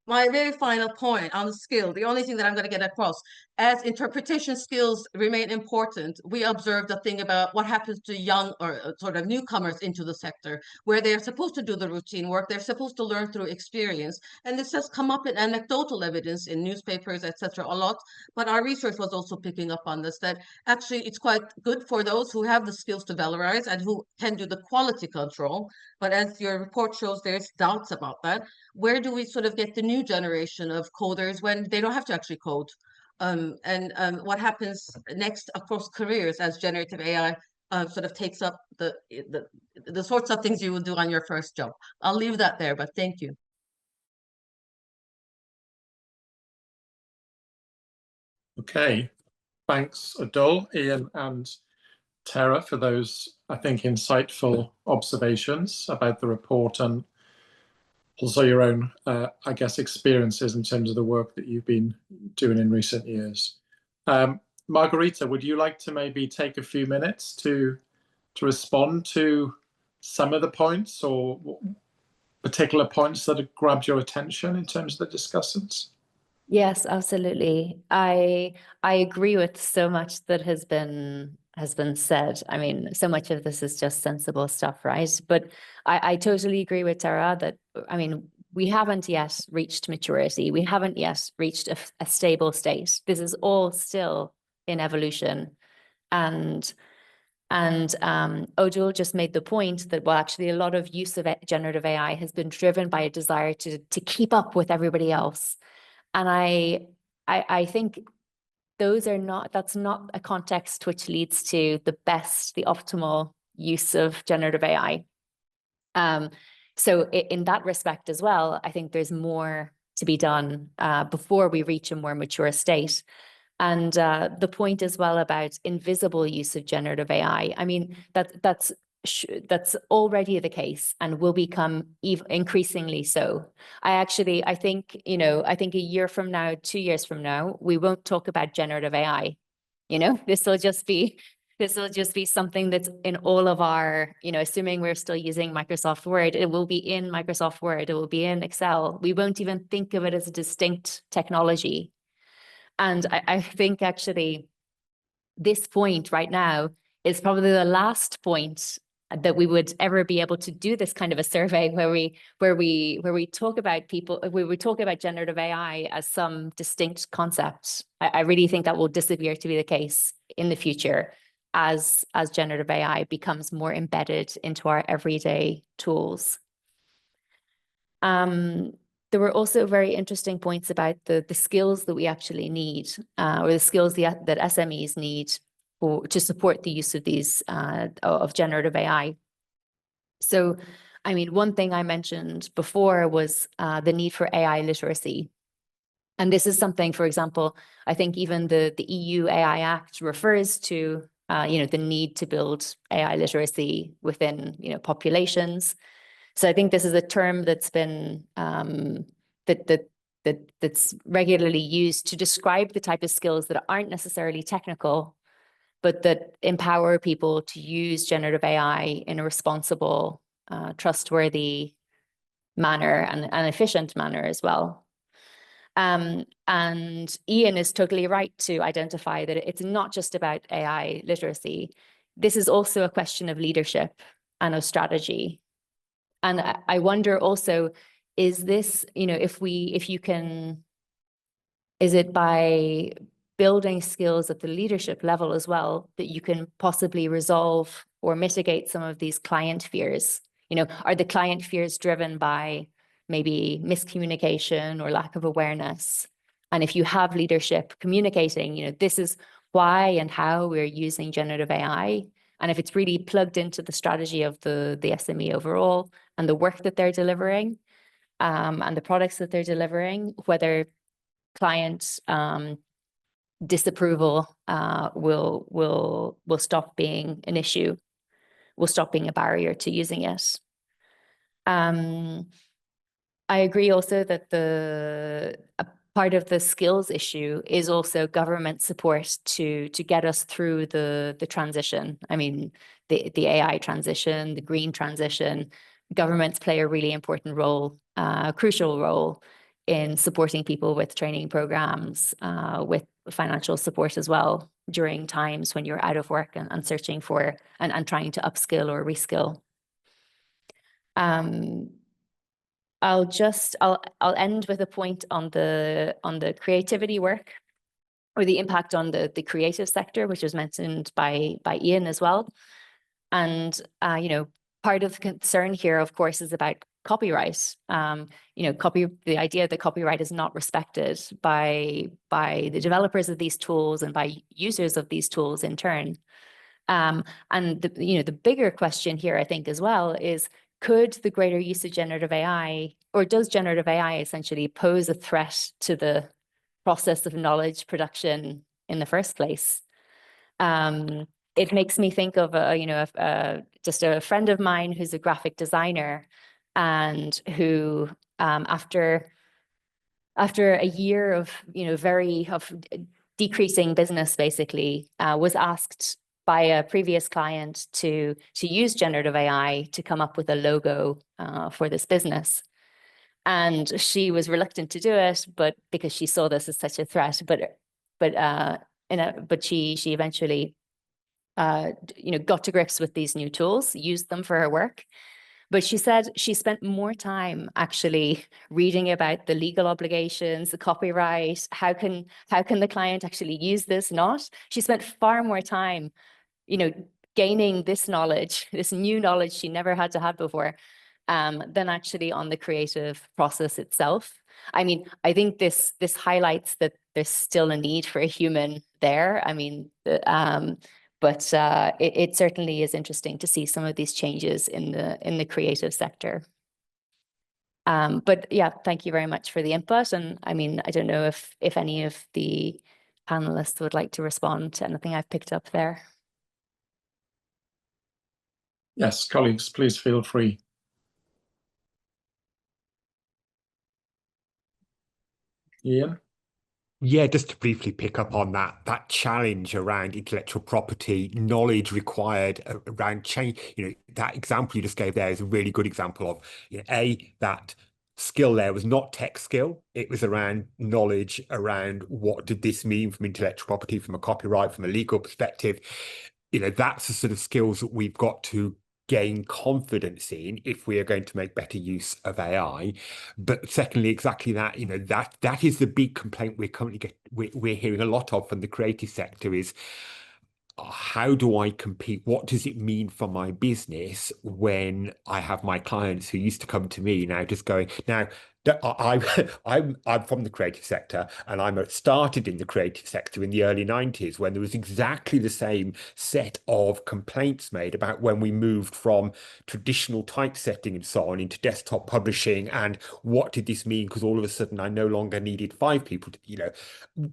My very final point on the skill, the only thing that I'm going to get across, as interpretation skills remain important, we observed a thing about what happens to young or sort of newcomers into the sector, where they're supposed to do the routine work, they're supposed to learn through experience. And this has come up in anecdotal evidence in newspapers, etc., a lot. But our research was also picking up on this, that actually it's quite good for those who have the skills to valorize and who can do the quality control. But as your report shows, there's doubts about that. Where do we sort of get the new generation of coders when they don't have to actually code? What happens next across careers as generative AI sort of takes up the sorts of things you will do on your first job? I'll leave that there, but thank you. Okay, thanks Ödül, Ian and Tara for those, I think, insightful observations about the report and also your own, I guess, experiences in terms of the work that you've been doing in recent years. Marguerita, would you like to maybe take a few minutes to respond to some of the points or particular points that have grabbed your attention in terms of the discussants? Yes, absolutely. I agree with so much that has been has been said. I mean, so much of this is just sensible stuff, right? But I totally agree with Tera that, I mean, we haven't yet reached maturity. We haven't yet reached a stable state. This is all still in evolution. And Ödül just made the point that, well, actually, a lot of use of generative AI has been driven by a desire to keep up with everybody else. And I think that's not a context which leads to the optimal use of generative AI. So in that respect as well, I think there's more to be done before we reach a more mature state. And the point as well about invisible use of generative AI, I mean, that's already the case and will become increasingly so. I think, I think a year from now, 2 years from now, we won't talk about generative AI. This will just be something that's in all of our, assuming we're still using Microsoft Word, it will be in Microsoft Word, it will be in Excel. We won't even think of it as a distinct technology. And I think actually this point right now is probably the last point that we would ever be able to do this kind of a survey where we talk about generative AI as some distinct concept. I really think that will disappear to be the case in the future as generative AI becomes more embedded into our everyday tools. There were also very interesting points about the skills that we actually need, or the skills that SMEs need to support the use of these of generative AI. So, I mean, one thing I mentioned before was the need for AI literacy. And this is something, for example, I think even the EU AI Act refers to, the need to build AI literacy within, populations. So I think this is a term that's been that's regularly used to describe the type of skills that aren't necessarily technical, but that empower people to use generative AI in a responsible, trustworthy manner and an efficient manner as well. And Ian is totally right to identify that it's not just about AI literacy. This is also a question of leadership and of strategy. And I wonder also, is this, is it by building skills at the leadership level as well that you can possibly resolve or mitigate some of these client fears? Are the client fears driven by maybe miscommunication or lack of awareness? And if you have leadership communicating, this is why and how we're using generative AI, and if it's really plugged into the strategy of the SME overall and the work that they're delivering, and the products that they're delivering, whether client disapproval will stop being an issue, will stop being a barrier to using it. I agree also that a part of the skills issue is also government support to get us through the transition. I mean, the AI transition, the green transition. Governments play a really important role, a crucial role in supporting people with training programs, with financial support as well during times when you're out of work and searching for and trying to upskill or reskill. I'll end with a point on the creativity work, or the impact on the creative sector, which was mentioned by Ian as well. And part of the concern here, of course, is about copyright. The idea that copyright is not respected by the developers of these tools and by users of these tools in turn. And the bigger question here, I think, as well, is could the greater use of generative AI, or does generative AI essentially pose a threat to the process of knowledge production in the first place? It makes me think of just a friend of mine who's a graphic designer, and who after a year of decreasing business, basically, was asked by a previous client to use generative AI to come up with a logo for this business. And she was reluctant to do it, but because she saw this as such a threat. But she eventually got to grips with these new tools, used them for her work. But she said she spent more time actually reading about the legal obligations, the copyright, how can the client actually use this, not? She spent far more time, gaining this knowledge, this new knowledge she never had to have before, than actually on the creative process itself. I mean, I think this highlights that there's still a need for a human there. I mean, but it certainly is interesting to see some of these changes in the creative sector. But yeah, thank you very much for the input. And I mean, I don't know if any of the panelists would like to respond to anything I've picked up there. Yes, colleagues, please feel free. Ian? Yeah, just to briefly pick up on that challenge around intellectual property, knowledge required around change. That example you just gave there is a really good example of, that skill there was not tech skill. It was around knowledge around what did this mean from intellectual property, from a copyright, from a legal perspective. That's the sort of skills that we've got to gain confidence in if we are going to make better use of AI. But secondly, exactly that, that is the big complaint we're hearing a lot of from the creative sector is, how do I compete? What does it mean for my business when I have my clients who used to come to me now just going, now, I'm from the creative sector, and I started in the creative sector in the early 90s when there was exactly the same set of complaints made about when we moved from traditional typesetting and so on into desktop publishing, and what did this mean? Because all of a sudden I no longer needed 5 people to,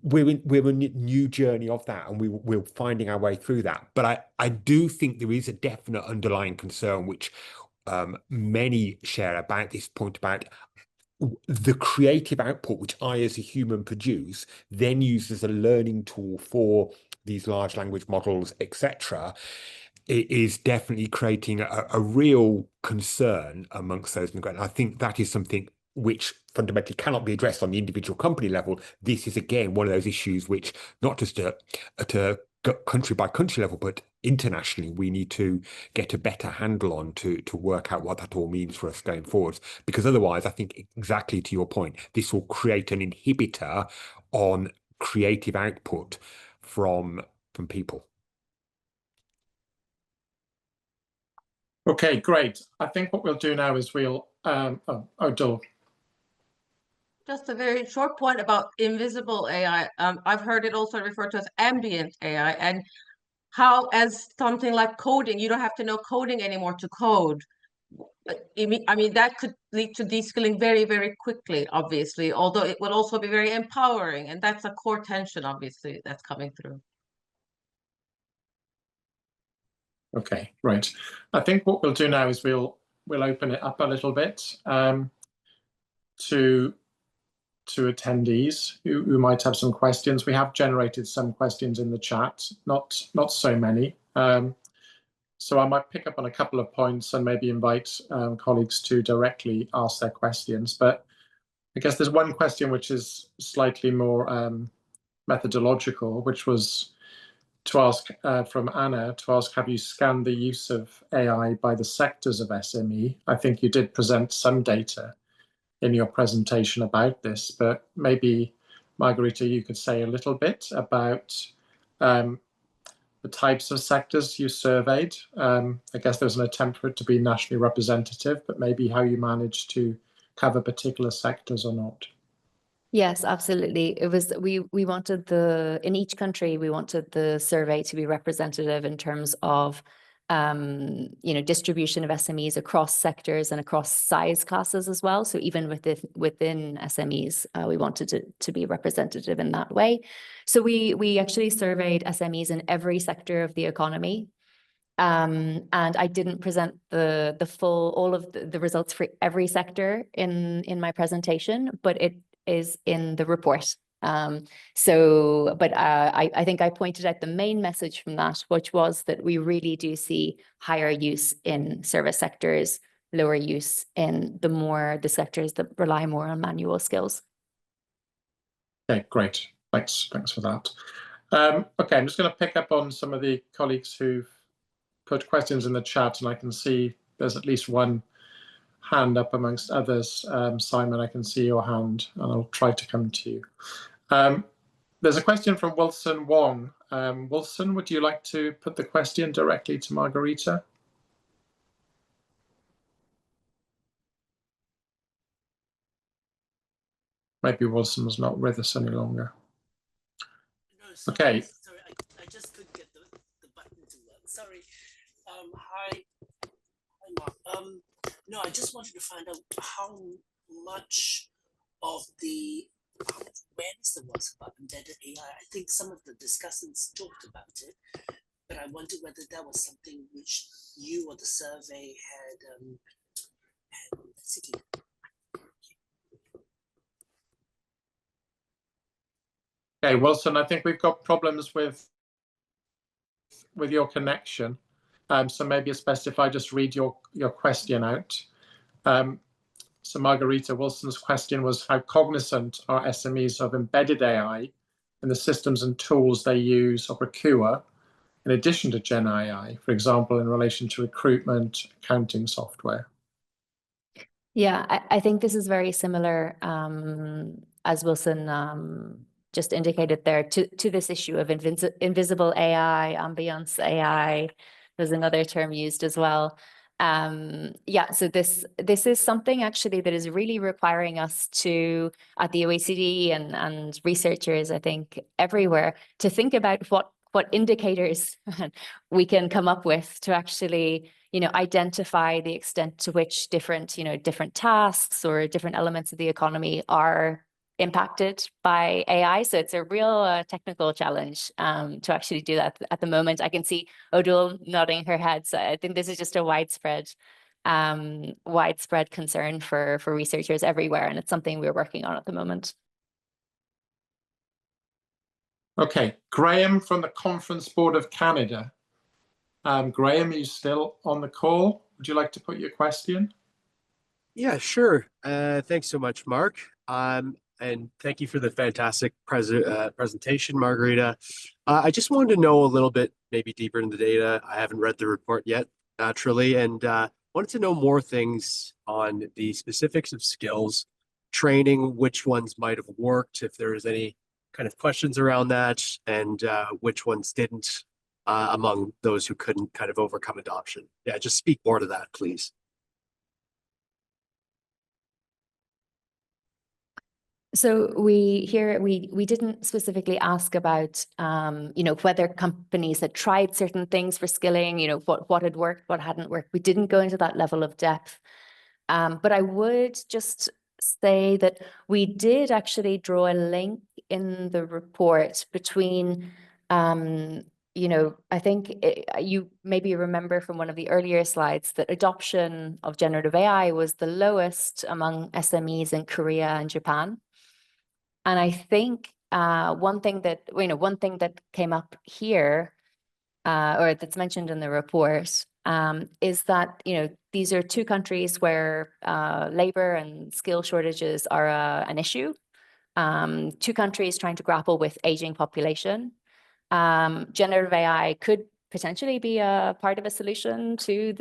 we're in a new journey of that, and we're finding our way through that. But I do think there is a definite underlying concern which many share about this point about the creative output which I as a human produce, then used as a learning tool for these large language models, etc. It is definitely creating a real concern amongst those. And I think that is something which fundamentally cannot be addressed on the individual company level. This is, again, one of those issues which, not just at a country by country level, but internationally, we need to get a better handle on to work out what that all means for us going forward. Because otherwise, I think exactly to your point, this will create an inhibitor on creative output from people. Okay, great. I think what we'll do now is we'll Ödül. Just a very short point about invisible AI. I've heard it also referred to as ambient AI, and how, as something like coding, you don't have to know coding anymore to code. I mean, that could lead to de-skilling very, very quickly, obviously, although it would also be very empowering. And that's a core tension, obviously, that's coming through. Okay, right. I think what we'll do now is we'll open it up a little bit to attendees who might have some questions. We have generated some questions in the chat, not so many. So I might pick up on a couple of points and maybe invite colleagues to directly ask their questions. But I guess there's one question which is slightly more methodological, which was to ask from Anna, to ask, have you scanned the use of AI by the sectors of SME? I think you did present some data in your presentation about this, but maybe, Marguerita, you could say a little bit about the types of sectors you surveyed. I guess there's an attempt for it to be nationally representative, but maybe how you managed to cover particular sectors or not. Yes, absolutely. It was we wanted in each country we wanted the survey to be representative in terms of distribution of SMEs across sectors and across size classes as well. So even within SMEs, we wanted it to be representative in that way. So we actually surveyed SMEs in every sector of the economy. And I didn't present all of the results for every sector in my presentation, but it is in the report. I think I pointed out the main message from that, which was that we really do see higher use in service sectors, lower use in the sectors that rely more on manual skills. Okay, great. Thanks for that. Okay, I'm just going to pick up on some of the colleagues who've put questions in the chat, and I can see there's at least one hand up amongst others. Simon, I can see your hand, and I'll try to come to you. There's a question from Wilson Wong. Wilson, would you like to put the question directly to Marguerita? Maybe Wilson was not with us any longer. No, sorry, Okay. Sorry, I just couldn't get the button to work. Sorry. Hi, Mark. No, I just wanted to find out how much of the awareness there was about embedded AI. I think some of the discussants talked about it, but I wondered whether that was something which you or the survey had seen. Okay, Wilson, I think we've got problems with your connection. So maybe it's best if I just read your question out. So Marguerita, Wilson's question was, how cognizant are SMEs of embedded AI in the systems and tools they use or procure in addition to Gen AI, for example, in relation to recruitment, accounting software? Yeah, I think this is very similar, as Wilson just indicated there, to this issue of invisible AI, ambience AI. There's another term used as well. Yeah, so this is something actually that is really requiring us to, at the OECD and researchers, I think, everywhere, to think about what indicators we can come up with to actually, identify the extent to which different tasks or different elements of the economy are impacted by AI. So it's a real technical challenge to actually do that at the moment. I can see Ödül nodding her head. So I think this is just a widespread concern for researchers everywhere, and it's something we're working on at the moment. Okay, Graham from the Conference Board of Canada. Graham, are you still on the call? Would you like to put your question? Yeah, sure. Thanks so much, Mark. And thank you for the fantastic presentation, Marguerita. I just wanted to know a little bit, maybe deeper into the data. I haven't read the report yet, naturally, and wanted to know more things on the specifics of skills, training, which ones might have worked, if there was any kind of questions around that, and which ones didn't among those who couldn't kind of overcome adoption. Yeah, just speak more to that, please. So we didn't specifically ask about whether companies had tried certain things for skilling, what had worked, what hadn't worked. We didn't go into that level of depth. But I would just say that we did actually draw a link in the report between I think you maybe remember from one of the earlier slides that adoption of generative AI was the lowest among SMEs in Korea and Japan. And I think one thing that came up here, or that's mentioned in the report, is that these are two countries where labor and skill shortages are an issue. Two countries trying to grapple with aging population. Generative AI could potentially be a part of a solution to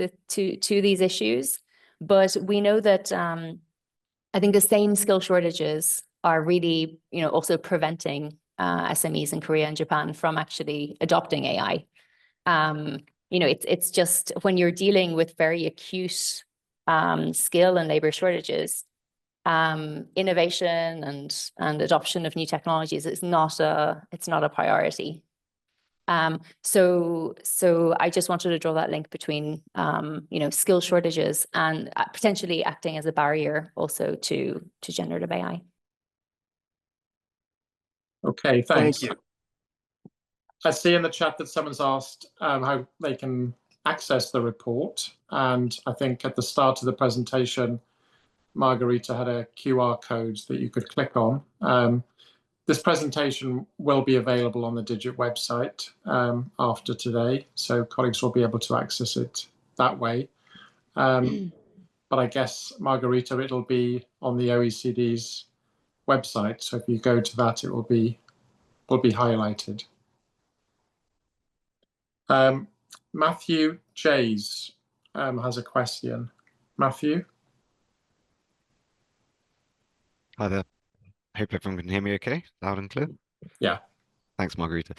these issues, but we know that I think the same skill shortages are really, also preventing SMEs in Korea and Japan from actually adopting AI. It's just when you're dealing with very acute skill and labor shortages, innovation and adoption of new technologies is not a priority. So I just wanted to draw that link between skill shortages and potentially acting as a barrier also to generative AI. Okay, thanks. Thank you. I see in the chat that someone's asked how they can access the report. And I think at the start of the presentation, Marguerita had a QR code that you could click on. This presentation will be available on the Digit website after today, so colleagues will be able to access it that way. But I guess, Marguerita, it'll be on the OECD's website, so if you go to that, it will be highlighted. Matthew Jays has a question. Matthew? Hi there. Hope everyone can hear me okay, loud and clear. Yeah. Thanks, Marguerita.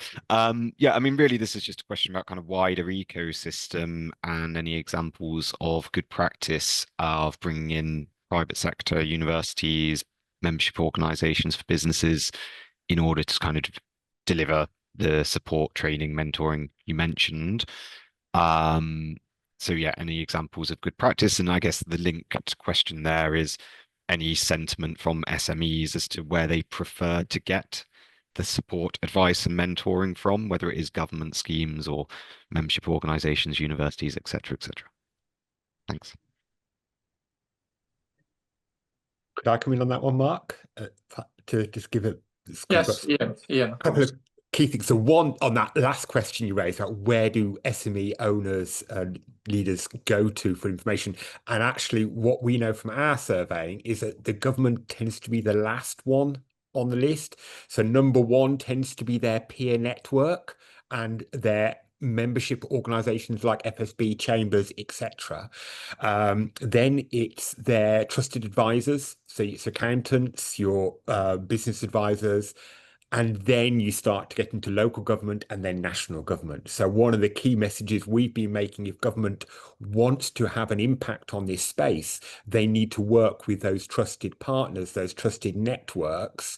Yeah, I mean, really, this is just a question about kind of wider ecosystem and any examples of good practice of bringing in private sector, universities, membership organizations for businesses in order to kind of deliver the support, training, mentoring you mentioned. So yeah, any examples of good practice? And I guess the linked question there is any sentiment from SMEs as to where they prefer to get the support, advice and mentoring from, whether it is government schemes or membership organizations, universities, et cetera, et cetera. Thanks. Could I come in on that one, Mark? To just give it. Yes, yeah. A couple of key things. So one, on that last question you raised, about where do SME owners and leaders go to for information? And actually what we know from our surveying is that the government tends to be the last one on the list. So number one tends to be their peer network and their membership organizations like FSB, chambers, etc. Then it's their trusted advisors, so it's accountants, your business advisors, and then you start to get into local government and then national government. So one of the key messages we've been making, if government wants to have an impact on this space, they need to work with those trusted partners, those trusted networks,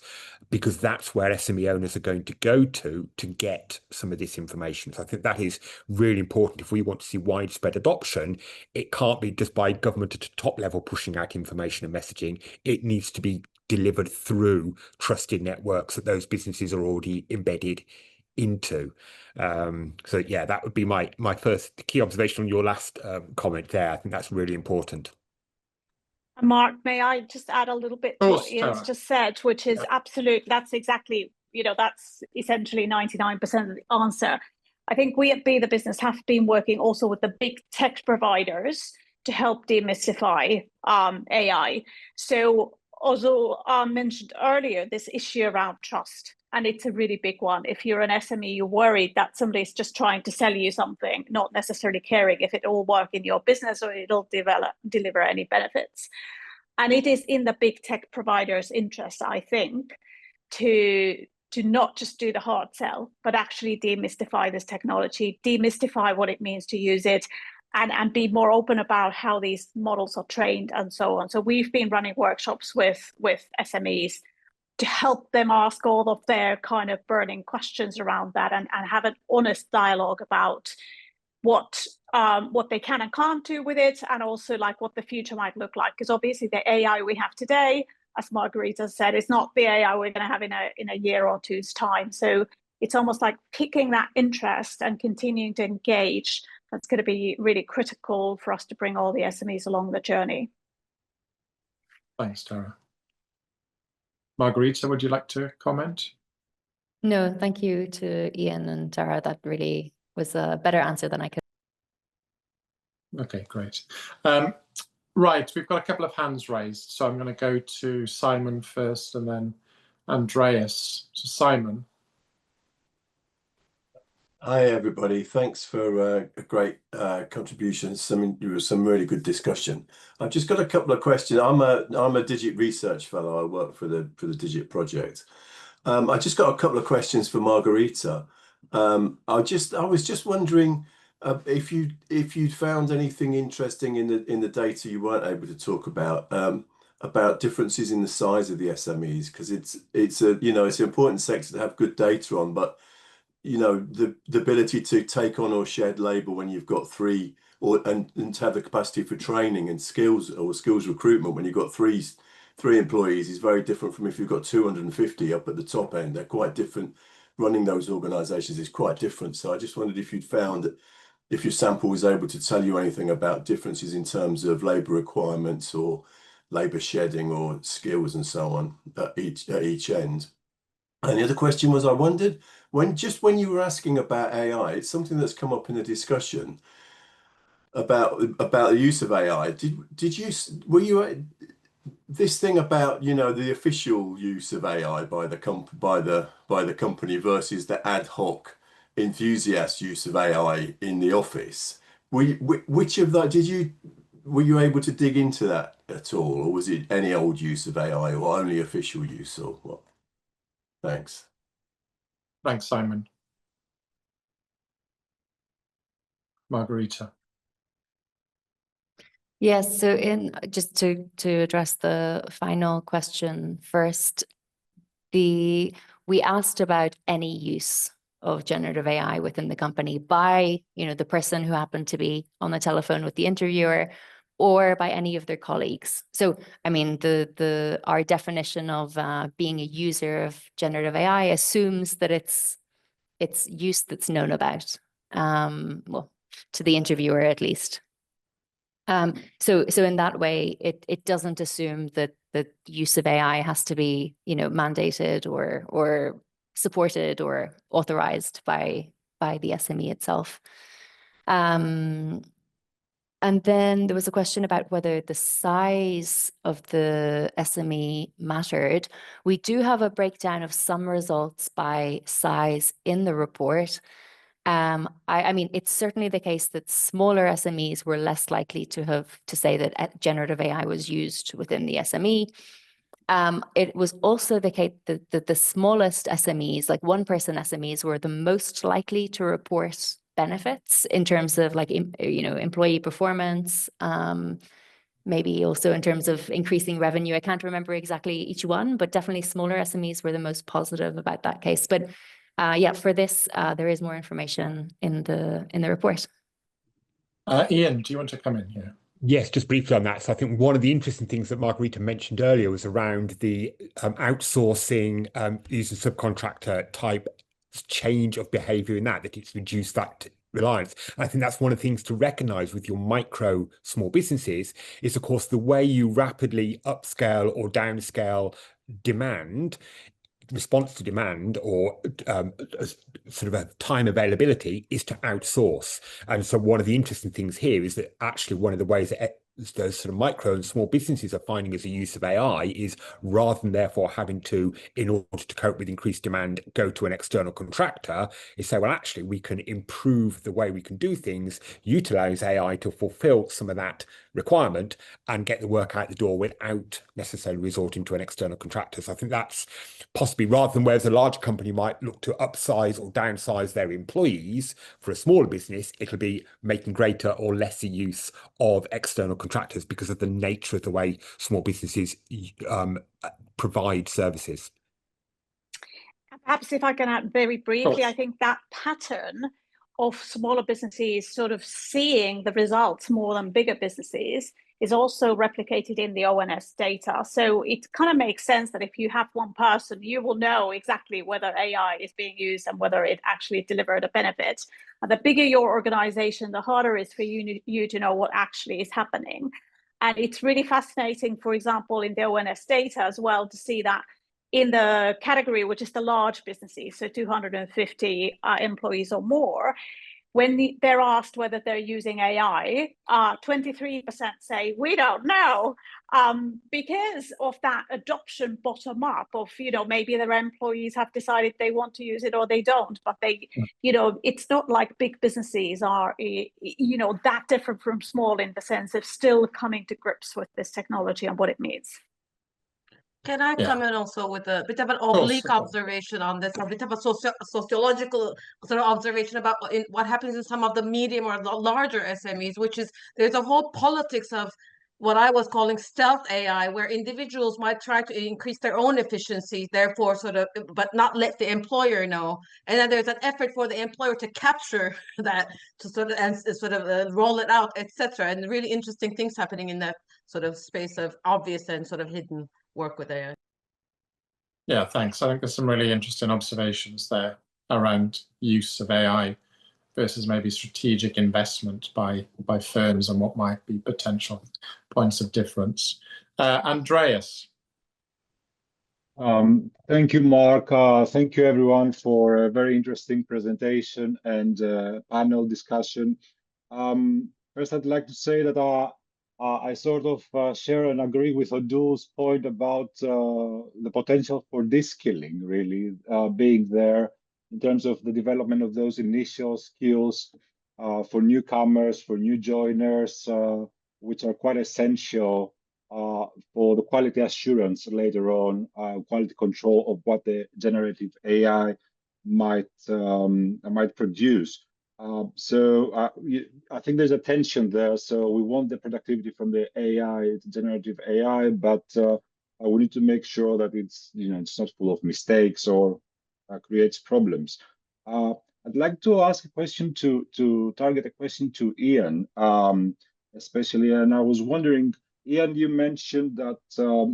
because that's where SME owners are going to go to get some of this information. So I think that is really important. If we want to see widespread adoption, it can't be just by government at the top level pushing out information and messaging. It needs to be delivered through trusted networks that those businesses are already embedded into. So yeah, that would be my first key observation on your last comment there. I think that's really important. Mark, may I just add a little bit to what Ian's just said, which is absolute, that's exactly, that's essentially 99% of the answer. I think we at Be the Business have been working also with the big tech providers to help demystify AI. So also mentioned earlier, this issue around trust, and it's a really big one. If you're an SME, you're worried that somebody's just trying to sell you something, not necessarily caring if it will work in your business or it'll deliver any benefits. And it is in the big tech providers' interest, I think, to not just do the hard sell, but actually demystify this technology, demystify what it means to use it, and be more open about how these models are trained and so on. So we've been running workshops with SMEs to help them ask all of their kind of burning questions around that and have an honest dialogue about what they can and can't do with it, and also like what the future might look like. Because obviously the AI we have today, as Marguerita said, is not the AI we're going to have in a year or two's time. So it's almost like picking that interest and continuing to engage. That's going to be really critical for us to bring all the SMEs along the journey. Thanks, Tara. Marguerita, would you like to comment? No, thank you to Ian and Tara. That really was a better answer than I could. Okay, great. Right, we've got a couple of hands raised, so I'm going to go to Simon first and then Andreas. So Simon. Hi, everybody. Thanks for a great contributions. I mean, there was some really good discussion. I've just got a couple of questions. I'm a Digit research fellow. I work for the Digit project. I just got a couple of questions for Marguerita. I was just wondering if you'd found anything interesting in the data you weren't able to talk about differences in the size of the SMEs, because it's an important sector to have good data on, but the ability to take on or shed labour when you've got three, and to have the capacity for training and skills recruitment when you've got three employees is very different from if you've got 250 up at the top end. They're quite different. Running those organisations is quite different. So I just wondered if you'd found that, if your sample was able to tell you anything about differences in terms of labour requirements or labour shedding or skills and so on at each end. And the other question was, I wondered, when you were asking about AI, it's something that's come up in the discussion about the use of AI. Were you this thing about the official use of AI by the company versus the ad hoc enthusiast use of AI in the office. Which of that were you able to dig into that at all, or was it any old use of AI, or only official use, or what? Thanks. Thanks, Simon. Marguerita. Yes, so just to address the final question first, we asked about any use of generative AI within the company by, the person who happened to be on the telephone with the interviewer, or by any of their colleagues. So, I mean, our definition of being a user of generative AI assumes that it's use that's known about, well, to the interviewer at least. So in that way, it doesn't assume that the use of AI has to be, mandated or supported or authorized by the SME itself. And then there was a question about whether the size of the SME mattered. We do have a breakdown of some results by size in the report. I mean, it's certainly the case that smaller SMEs were less likely to say that generative AI was used within the SME. It was also the case that the smallest SMEs, like one-person SMEs, were the most likely to report benefits in terms of employee performance, maybe also in terms of increasing revenue. I can't remember exactly each one, but definitely smaller SMEs were the most positive about that case. But yeah, for this, there is more information in the report. Ian, do you want to come in here? Yes, just briefly on that. So I think one of the interesting things that Marguerita mentioned earlier was around the outsourcing, using subcontractor type change of behavior in that it's reduced that reliance. I think that's one of the things to recognize with your micro small businesses is, of course, the way you rapidly upscale or downscale demand, response to demand, or sort of a time availability, is to outsource. And so one of the interesting things here is that actually one of the ways that those sort of micro and small businesses are finding as a use of AI is, rather than therefore having to, in order to cope with increased demand, go to an external contractor, is say, well, actually, we can improve the way we can do things, utilize AI to fulfill some of that requirement and get the work out the door without necessarily resorting to an external contractor. So I think that's possibly, rather than whereas a large company might look to upsize or downsize their employees, for a smaller business, it'll be making greater or lesser use of external contractors because of the nature of the way small businesses provide services. Perhaps if I can add very briefly, Sure. I think that pattern of smaller businesses sort of seeing the results more than bigger businesses is also replicated in the ONS data. So it kind of makes sense that if you have one person, you will know exactly whether AI is being used and whether it actually delivered a benefit. And the bigger your organization, the harder it is for you to know what actually is happening. And it's really fascinating, for example, in the ONS data as well, to see that in the category, which is the large businesses, so 250 employees or more, when they're asked whether they're using AI, 23% say, we don't know, because of that adoption bottom up of, maybe their employees have decided they want to use it or they don't, but they, it's not like big businesses are, that different from small in the sense of still coming to grips with this technology and what it means. Can I come in also with a bit of an oblique observation on this, a bit of a sociological sort of observation about what happens in some of the medium or the larger SMEs, which is there's a whole politics of what I was calling stealth AI, where individuals might try to increase their own efficiency, therefore but not let the employer know. And then there's an effort for the employer to capture that, to sort of roll it out, etc. And really interesting things happening in that sort of space of obvious and sort of hidden work with AI. Yeah, thanks. I think there's some really interesting observations there around use of AI versus maybe strategic investment by firms and what might be potential points of difference. Andreas. Thank you, Mark. Thank you, everyone, for a very interesting presentation and panel discussion. First, I'd like to say that I sort of share and agree with Ödül's point about the potential for de-skilling really being there in terms of the development of those initial skills for newcomers, for new joiners, which are quite essential for the quality assurance later on, quality control of what the generative AI might produce. I think there's a tension there. So we want the productivity from the AI, generative AI, but we need to make sure that it's not full of mistakes or creates problems. I'd like to ask a question to target a question to Ian, especially, and I was wondering, Ian, you mentioned that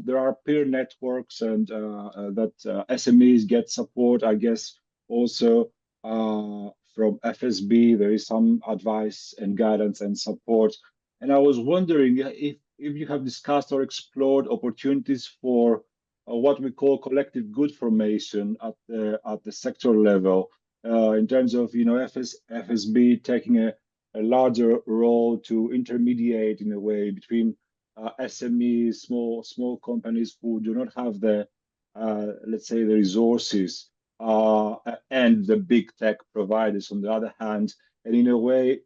there are peer networks and that SMEs get support. I guess also from FSB, there is some advice and guidance and support. And I was wondering if you have discussed or explored opportunities for what we call collective good formation at the sector level, in terms of FSB taking a larger role to intermediate in a way between SMEs, small companies who do not have the let's say the resources and the big tech providers on the other hand, and in a way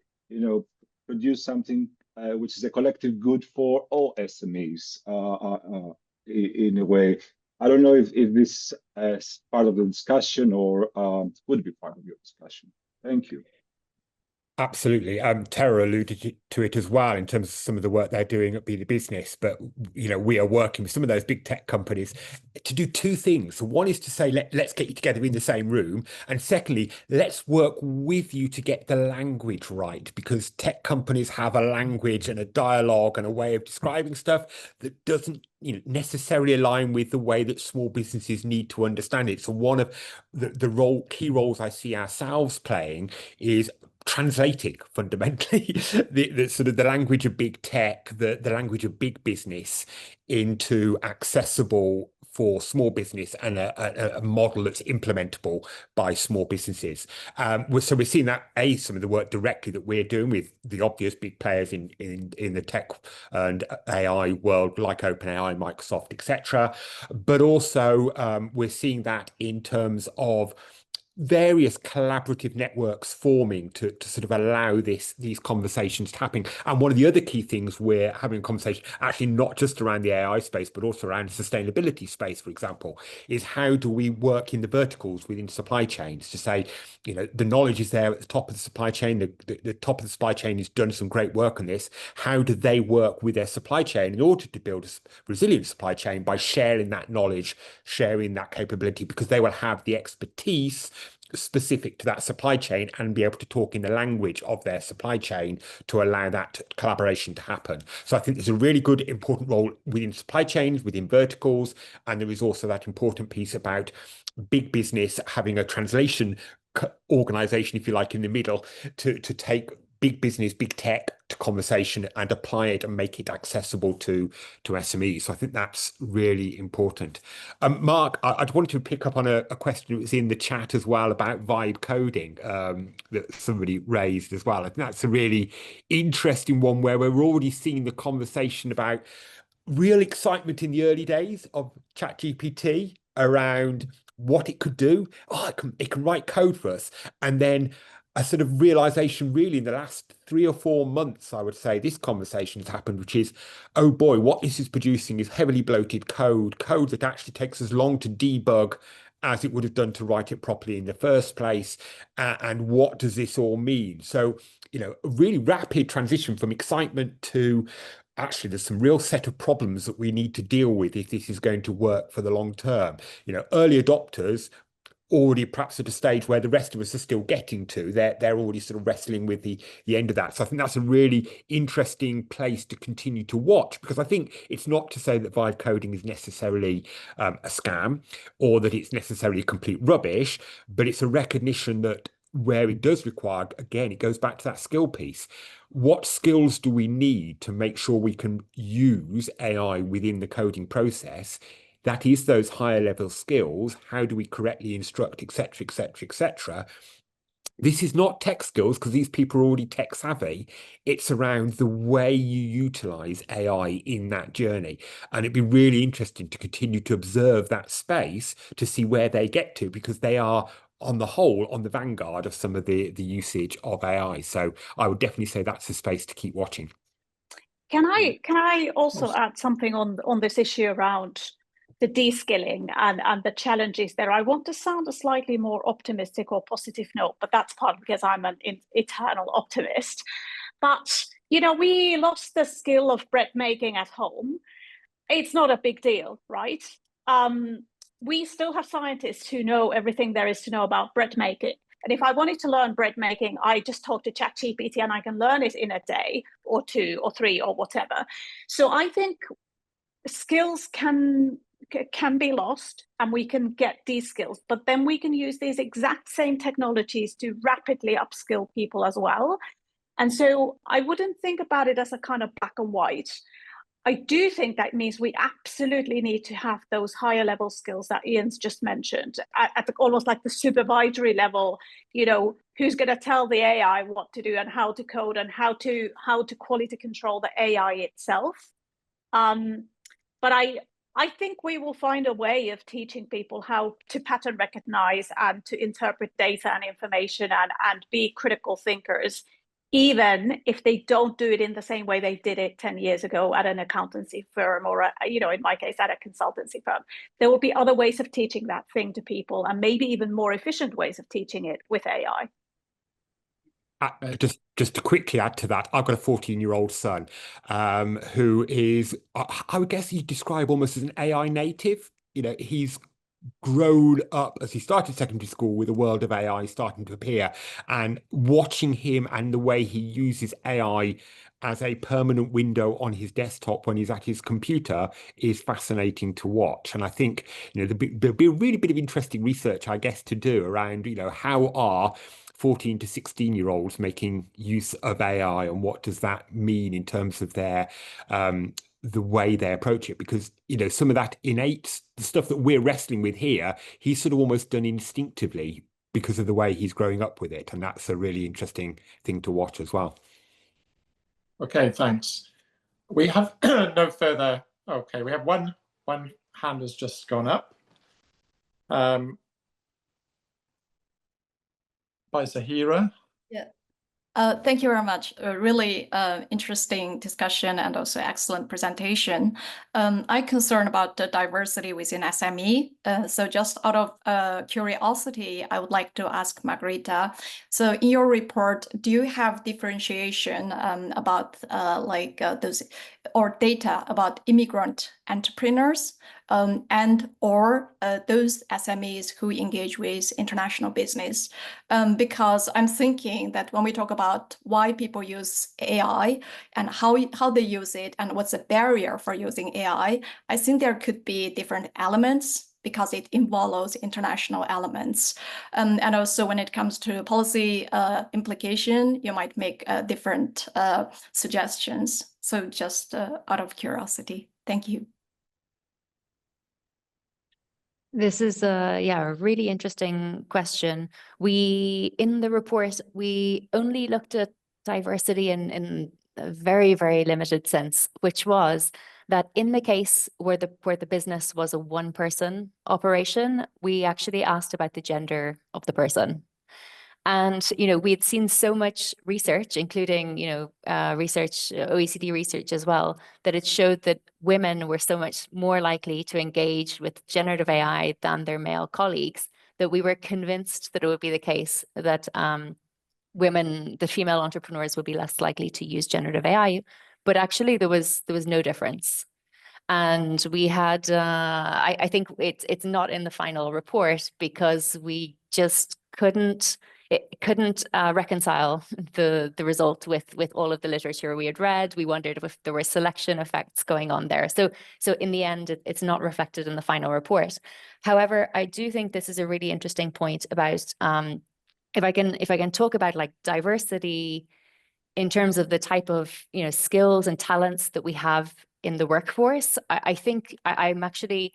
produce something which is a collective good for all SMEs in a way. I don't know if this is part of the discussion or would be part of your discussion. Thank you. Absolutely. Tera alluded to it as well in terms of some of the work they're doing at Be the Business. But, we are working with some of those big tech companies to do two things. So one is to say, let's get you together in the same room. And secondly, let's work with you to get the language right, because tech companies have a language and a dialogue and a way of describing stuff that doesn't necessarily align with the way that small businesses need to understand it. So one of the key roles I see ourselves playing is translating fundamentally the sort of the language of big tech, the language of big business into accessible for small business and a model that's implementable by small businesses. So we're seeing that some of the work directly that we're doing with the obvious big players in the tech and AI world, like OpenAI, Microsoft, etc. But also we're seeing that in terms of various collaborative networks forming to sort of allow these conversations to happen. And one of the other key things we're having a conversation, actually not just around the AI space, but also around the sustainability space, for example, is how do we work in the verticals within supply chains to say, the knowledge is there at the top of the supply chain, the top of the supply chain has done some great work on this. How do they work with their supply chain in order to build a resilient supply chain by sharing that knowledge, sharing that capability, because they will have the expertise specific to that supply chain and be able to talk in the language of their supply chain to allow that collaboration to happen. So I think there's a really good, important role within supply chains, within verticals, and there is also that important piece about big business having a translation organization, if you like, in the middle to take big business, big tech to conversation and apply it and make it accessible to SMEs. So I think that's really important. Mark, I'd wanted to pick up on a question that was in the chat as well about vibe coding that somebody raised as well. I think that's a really interesting one where we're already seeing the conversation about real excitement in the early days of ChatGPT around what it could do. It can write code for us. And then a sort of realization really in the last 3 or 4 months, I would say, this conversation has happened, which is, oh boy, what this is producing is heavily bloated code that actually takes as long to debug as it would have done to write it properly in the first place. And what does this all mean? So, a really rapid transition from excitement to actually there's some real set of problems that we need to deal with if this is going to work for the long term. Early adopters already perhaps at a stage where the rest of us are still getting to. They're already sort of wrestling with the end of that. So I think that's a really interesting place to continue to watch, because I think it's not to say that vibe coding is necessarily a scam or that it's necessarily complete rubbish, but it's a recognition that where it does require, again, it goes back to that skill piece. What skills do we need to make sure we can use AI within the coding process? That is those higher level skills. How do we correctly instruct, etc., etc., etc.? This is not tech skills because these people are already tech savvy. It's around the way you utilize AI in that journey. And it'd be really interesting to continue to observe that space to see where they get to, because they are on the whole, on the vanguard of some of the usage of AI. So I would definitely say that's a space to keep watching. Can I also add something on this issue around the de-skilling and the challenges there? I want to sound a slightly more optimistic or positive note, but that's partly because I'm an eternal optimist. But, you know, we lost the skill of bread making at home. It's not a big deal, right? We still have scientists who know everything there is to know about bread making. And if I wanted to learn bread making, I just talk to ChatGPT and I can learn it in a day or 2 or 3 or whatever. So I think skills can be lost and we can get these skills, but then we can use these exact same technologies to rapidly upskill people as well. And so I wouldn't think about it as a kind of black and white. I do think that means we absolutely need to have those higher level skills that Ian's just mentioned at almost like the supervisory level, you know, who's going to tell the AI what to do and how to code and how to quality control the AI itself. But I think we will find a way of teaching people how to pattern recognize and to interpret data and information and be critical thinkers, even if they don't do it in the same way they did it 10 years ago at an accountancy firm or, you know, in my case, at a consultancy firm. There will be other ways of teaching that thing to people and maybe even more efficient ways of teaching it with AI. Just to quickly add to that, I've got a 14-year-old son who is, I would guess you'd describe almost as an AI native. You know, he's grown up as he started secondary school with a world of AI starting to appear, and watching him and the way he uses AI as a permanent window on his desktop when he's at his computer is fascinating to watch. And I think, you know, there'll be a really bit of interesting research, I guess, to do around, you know, how are 14 to 16-year-olds making use of AI and what does that mean in terms of their the way they approach it, because, you know, some of that innate, the stuff that we're wrestling with here, he's sort of almost done instinctively because of the way he's growing up with it. And that's a really interesting thing to watch as well. Okay, thanks. We have no further. Okay, we have one hand has just gone up. By Zahira. Yeah. Thank you very much. A really interesting discussion and also excellent presentation. I'm concerned about the diversity within SME. So just out of curiosity, I would like to ask Marguerita. So in your report, do you have differentiation about those or data about immigrant entrepreneurs and or those SMEs who engage with international business? Because I'm thinking that when we talk about why people use AI and how they use it and what's the barrier for using AI, I think there could be different elements because it involves international elements. And also when it comes to policy implication, you might make different suggestions. So just out of curiosity, thank you. This is a really interesting question. In the report, we only looked at diversity in a very, very limited sense, which was that in the case where the business was a one-person operation, we actually asked about the gender of the person. And, you know, we had seen so much research, including, you know, OECD research as well, that it showed that women were so much more likely to engage with generative AI than their male colleagues, that we were convinced that it would be the case that the female entrepreneurs would be less likely to use generative AI. But actually, there was no difference. And we had, I think it's not in the final report because we just couldn't reconcile the result with all of the literature we had read. We wondered if there were selection effects going on there. So in the end, it's not reflected in the final report. However, I do think this is a really interesting point about if I can talk about like diversity in terms of the type of, you know, skills and talents that we have in the workforce. I think I'm actually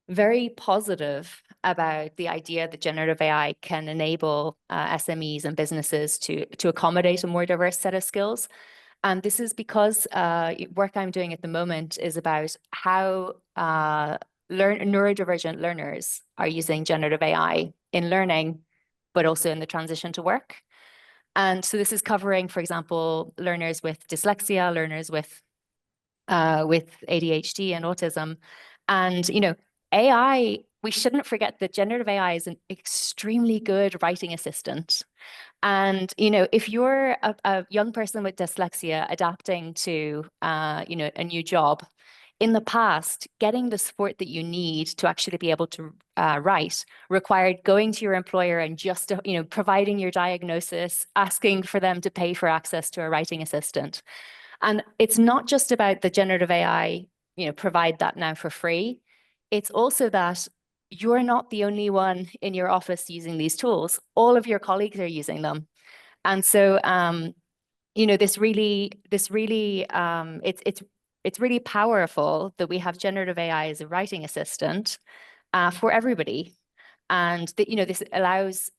very positive about the idea that generative AI can enable SMEs and businesses to accommodate a more diverse set of skills. And this is because work I'm doing at the moment is about how neurodivergent learners are using generative AI in learning, but also in the transition to work. And so this is covering, for example, learners with dyslexia, learners with ADHD and autism. And, you know, AI, we shouldn't forget that generative AI is an extremely good writing assistant. And, you know, if you're a young person with dyslexia adapting to, you know, a new job, in the past, getting the support that you need to actually be able to write required going to your employer and just, you know, providing your diagnosis, asking for them to pay for access to a writing assistant. And it's not just about the generative AI, you know, provide that now for free. It's also that you're not the only one in your office using these tools. All of your colleagues are using them. And so, you know, it's really powerful that we have generative AI as a writing assistant for everybody. And that, you know, this allows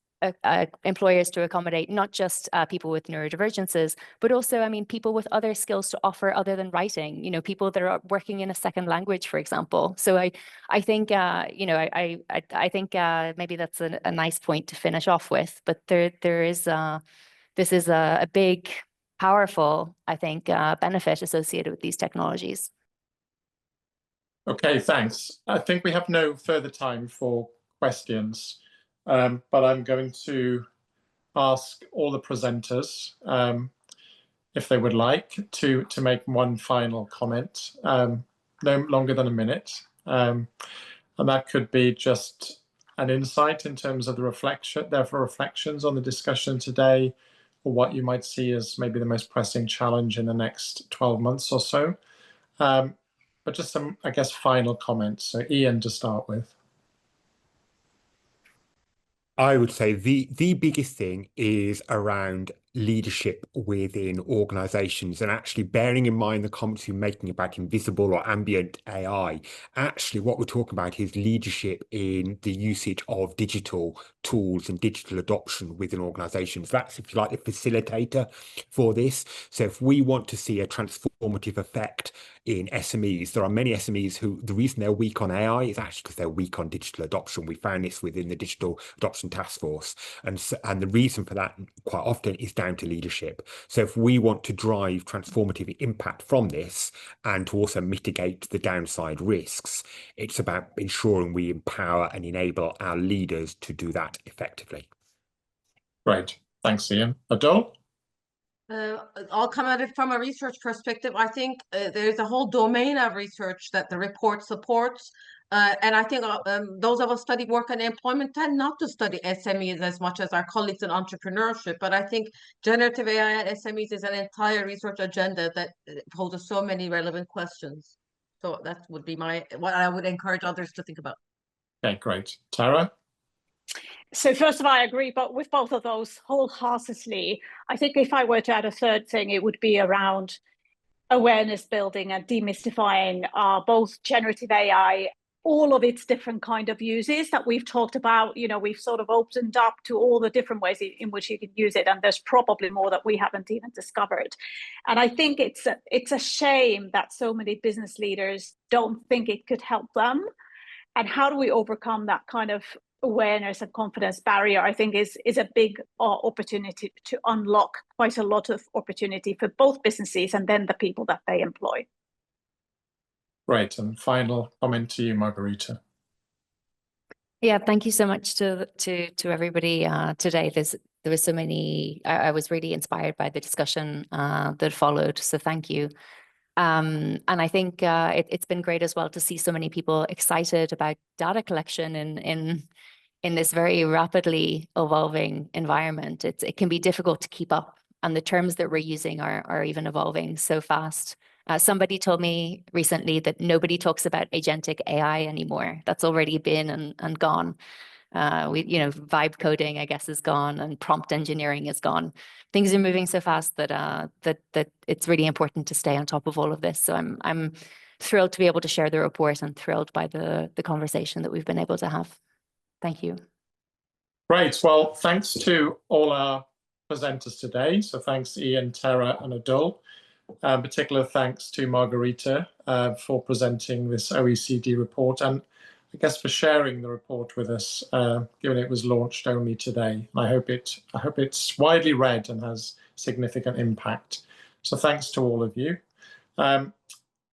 employers to accommodate not just people with neurodivergences, but also, I mean, people with other skills to offer other than writing, you know, people that are working in a second language, for example. So I think, you know, I think maybe that's a nice point to finish off with, but this is a big, powerful, I think, benefit associated with these technologies. Okay, thanks. I think we have no further time for questions. But I'm going to ask all the presenters if they would like to make one final comment, no longer than a minute. And that could be just an insight in terms of their reflections on the discussion today, or what you might see as maybe the most pressing challenge in the next 12 months or so. But just some, I guess, final comments. So Ian, to start with. I would say the biggest thing is around leadership within organizations, and actually bearing in mind the comments you're making about invisible or ambient AI. Actually, what we're talking about is leadership in the usage of digital tools and digital adoption within organizations. That's, if you like, the facilitator for this. So if we want to see a transformative effect in SMEs, there are many SMEs who, the reason they're weak on AI is actually because they're weak on digital adoption. We found this within the Digital Adoption Task Force. And the reason for that quite often is down to leadership. So if we want to drive transformative impact from this and to also mitigate the downside risks, it's about ensuring we empower and enable our leaders to do that effectively. Great. Thanks, Ian. Ödül? I'll come at it from a research perspective. I think there's a whole domain of research that the report supports. And I think those of us studying work and employment tend not to study SMEs as much as our colleagues in entrepreneurship. But I think generative AI and SMEs is an entire research agenda that poses so many relevant questions. So that would be what I would encourage others to think about. Okay, great. Tara? So first of all, I agree, but with both of those wholeheartedly. I think if I were to add a third thing, it would be around awareness building and demystifying both generative AI, all of its different kind of uses that we've talked about. You know, we've sort of opened up to all the different ways in which you can use it, and there's probably more that we haven't even discovered. And I think it's a shame that so many business leaders don't think it could help them. And how do we overcome that kind of awareness and confidence barrier, I think is a big opportunity to unlock quite a lot of opportunity for both businesses and then the people that they employ. Great. And final comment to you, Marguerita. Yeah, thank you so much to everybody today. There was so many. I was really inspired by the discussion that followed. So thank you. And I think it's been great as well to see so many people excited about data collection in this very rapidly evolving environment. It can be difficult to keep up, and the terms that we're using are even evolving so fast. Somebody told me recently that nobody talks about agentic AI anymore. That's already been and gone. Vibe coding, I guess, is gone, and prompt engineering is gone. Things are moving so fast that it's really important to stay on top of all of this. So I'm thrilled to be able to share the report and thrilled by the conversation that we've been able to have. Thank you. Great. Well, thanks to all our presenters today. So thanks, Ian, Tera, and Ödül. Particular thanks to Marguerita for presenting this OECD report, and I guess, for sharing the report with us, given it was launched only today. I hope it's widely read and has significant impact. So thanks to all of you.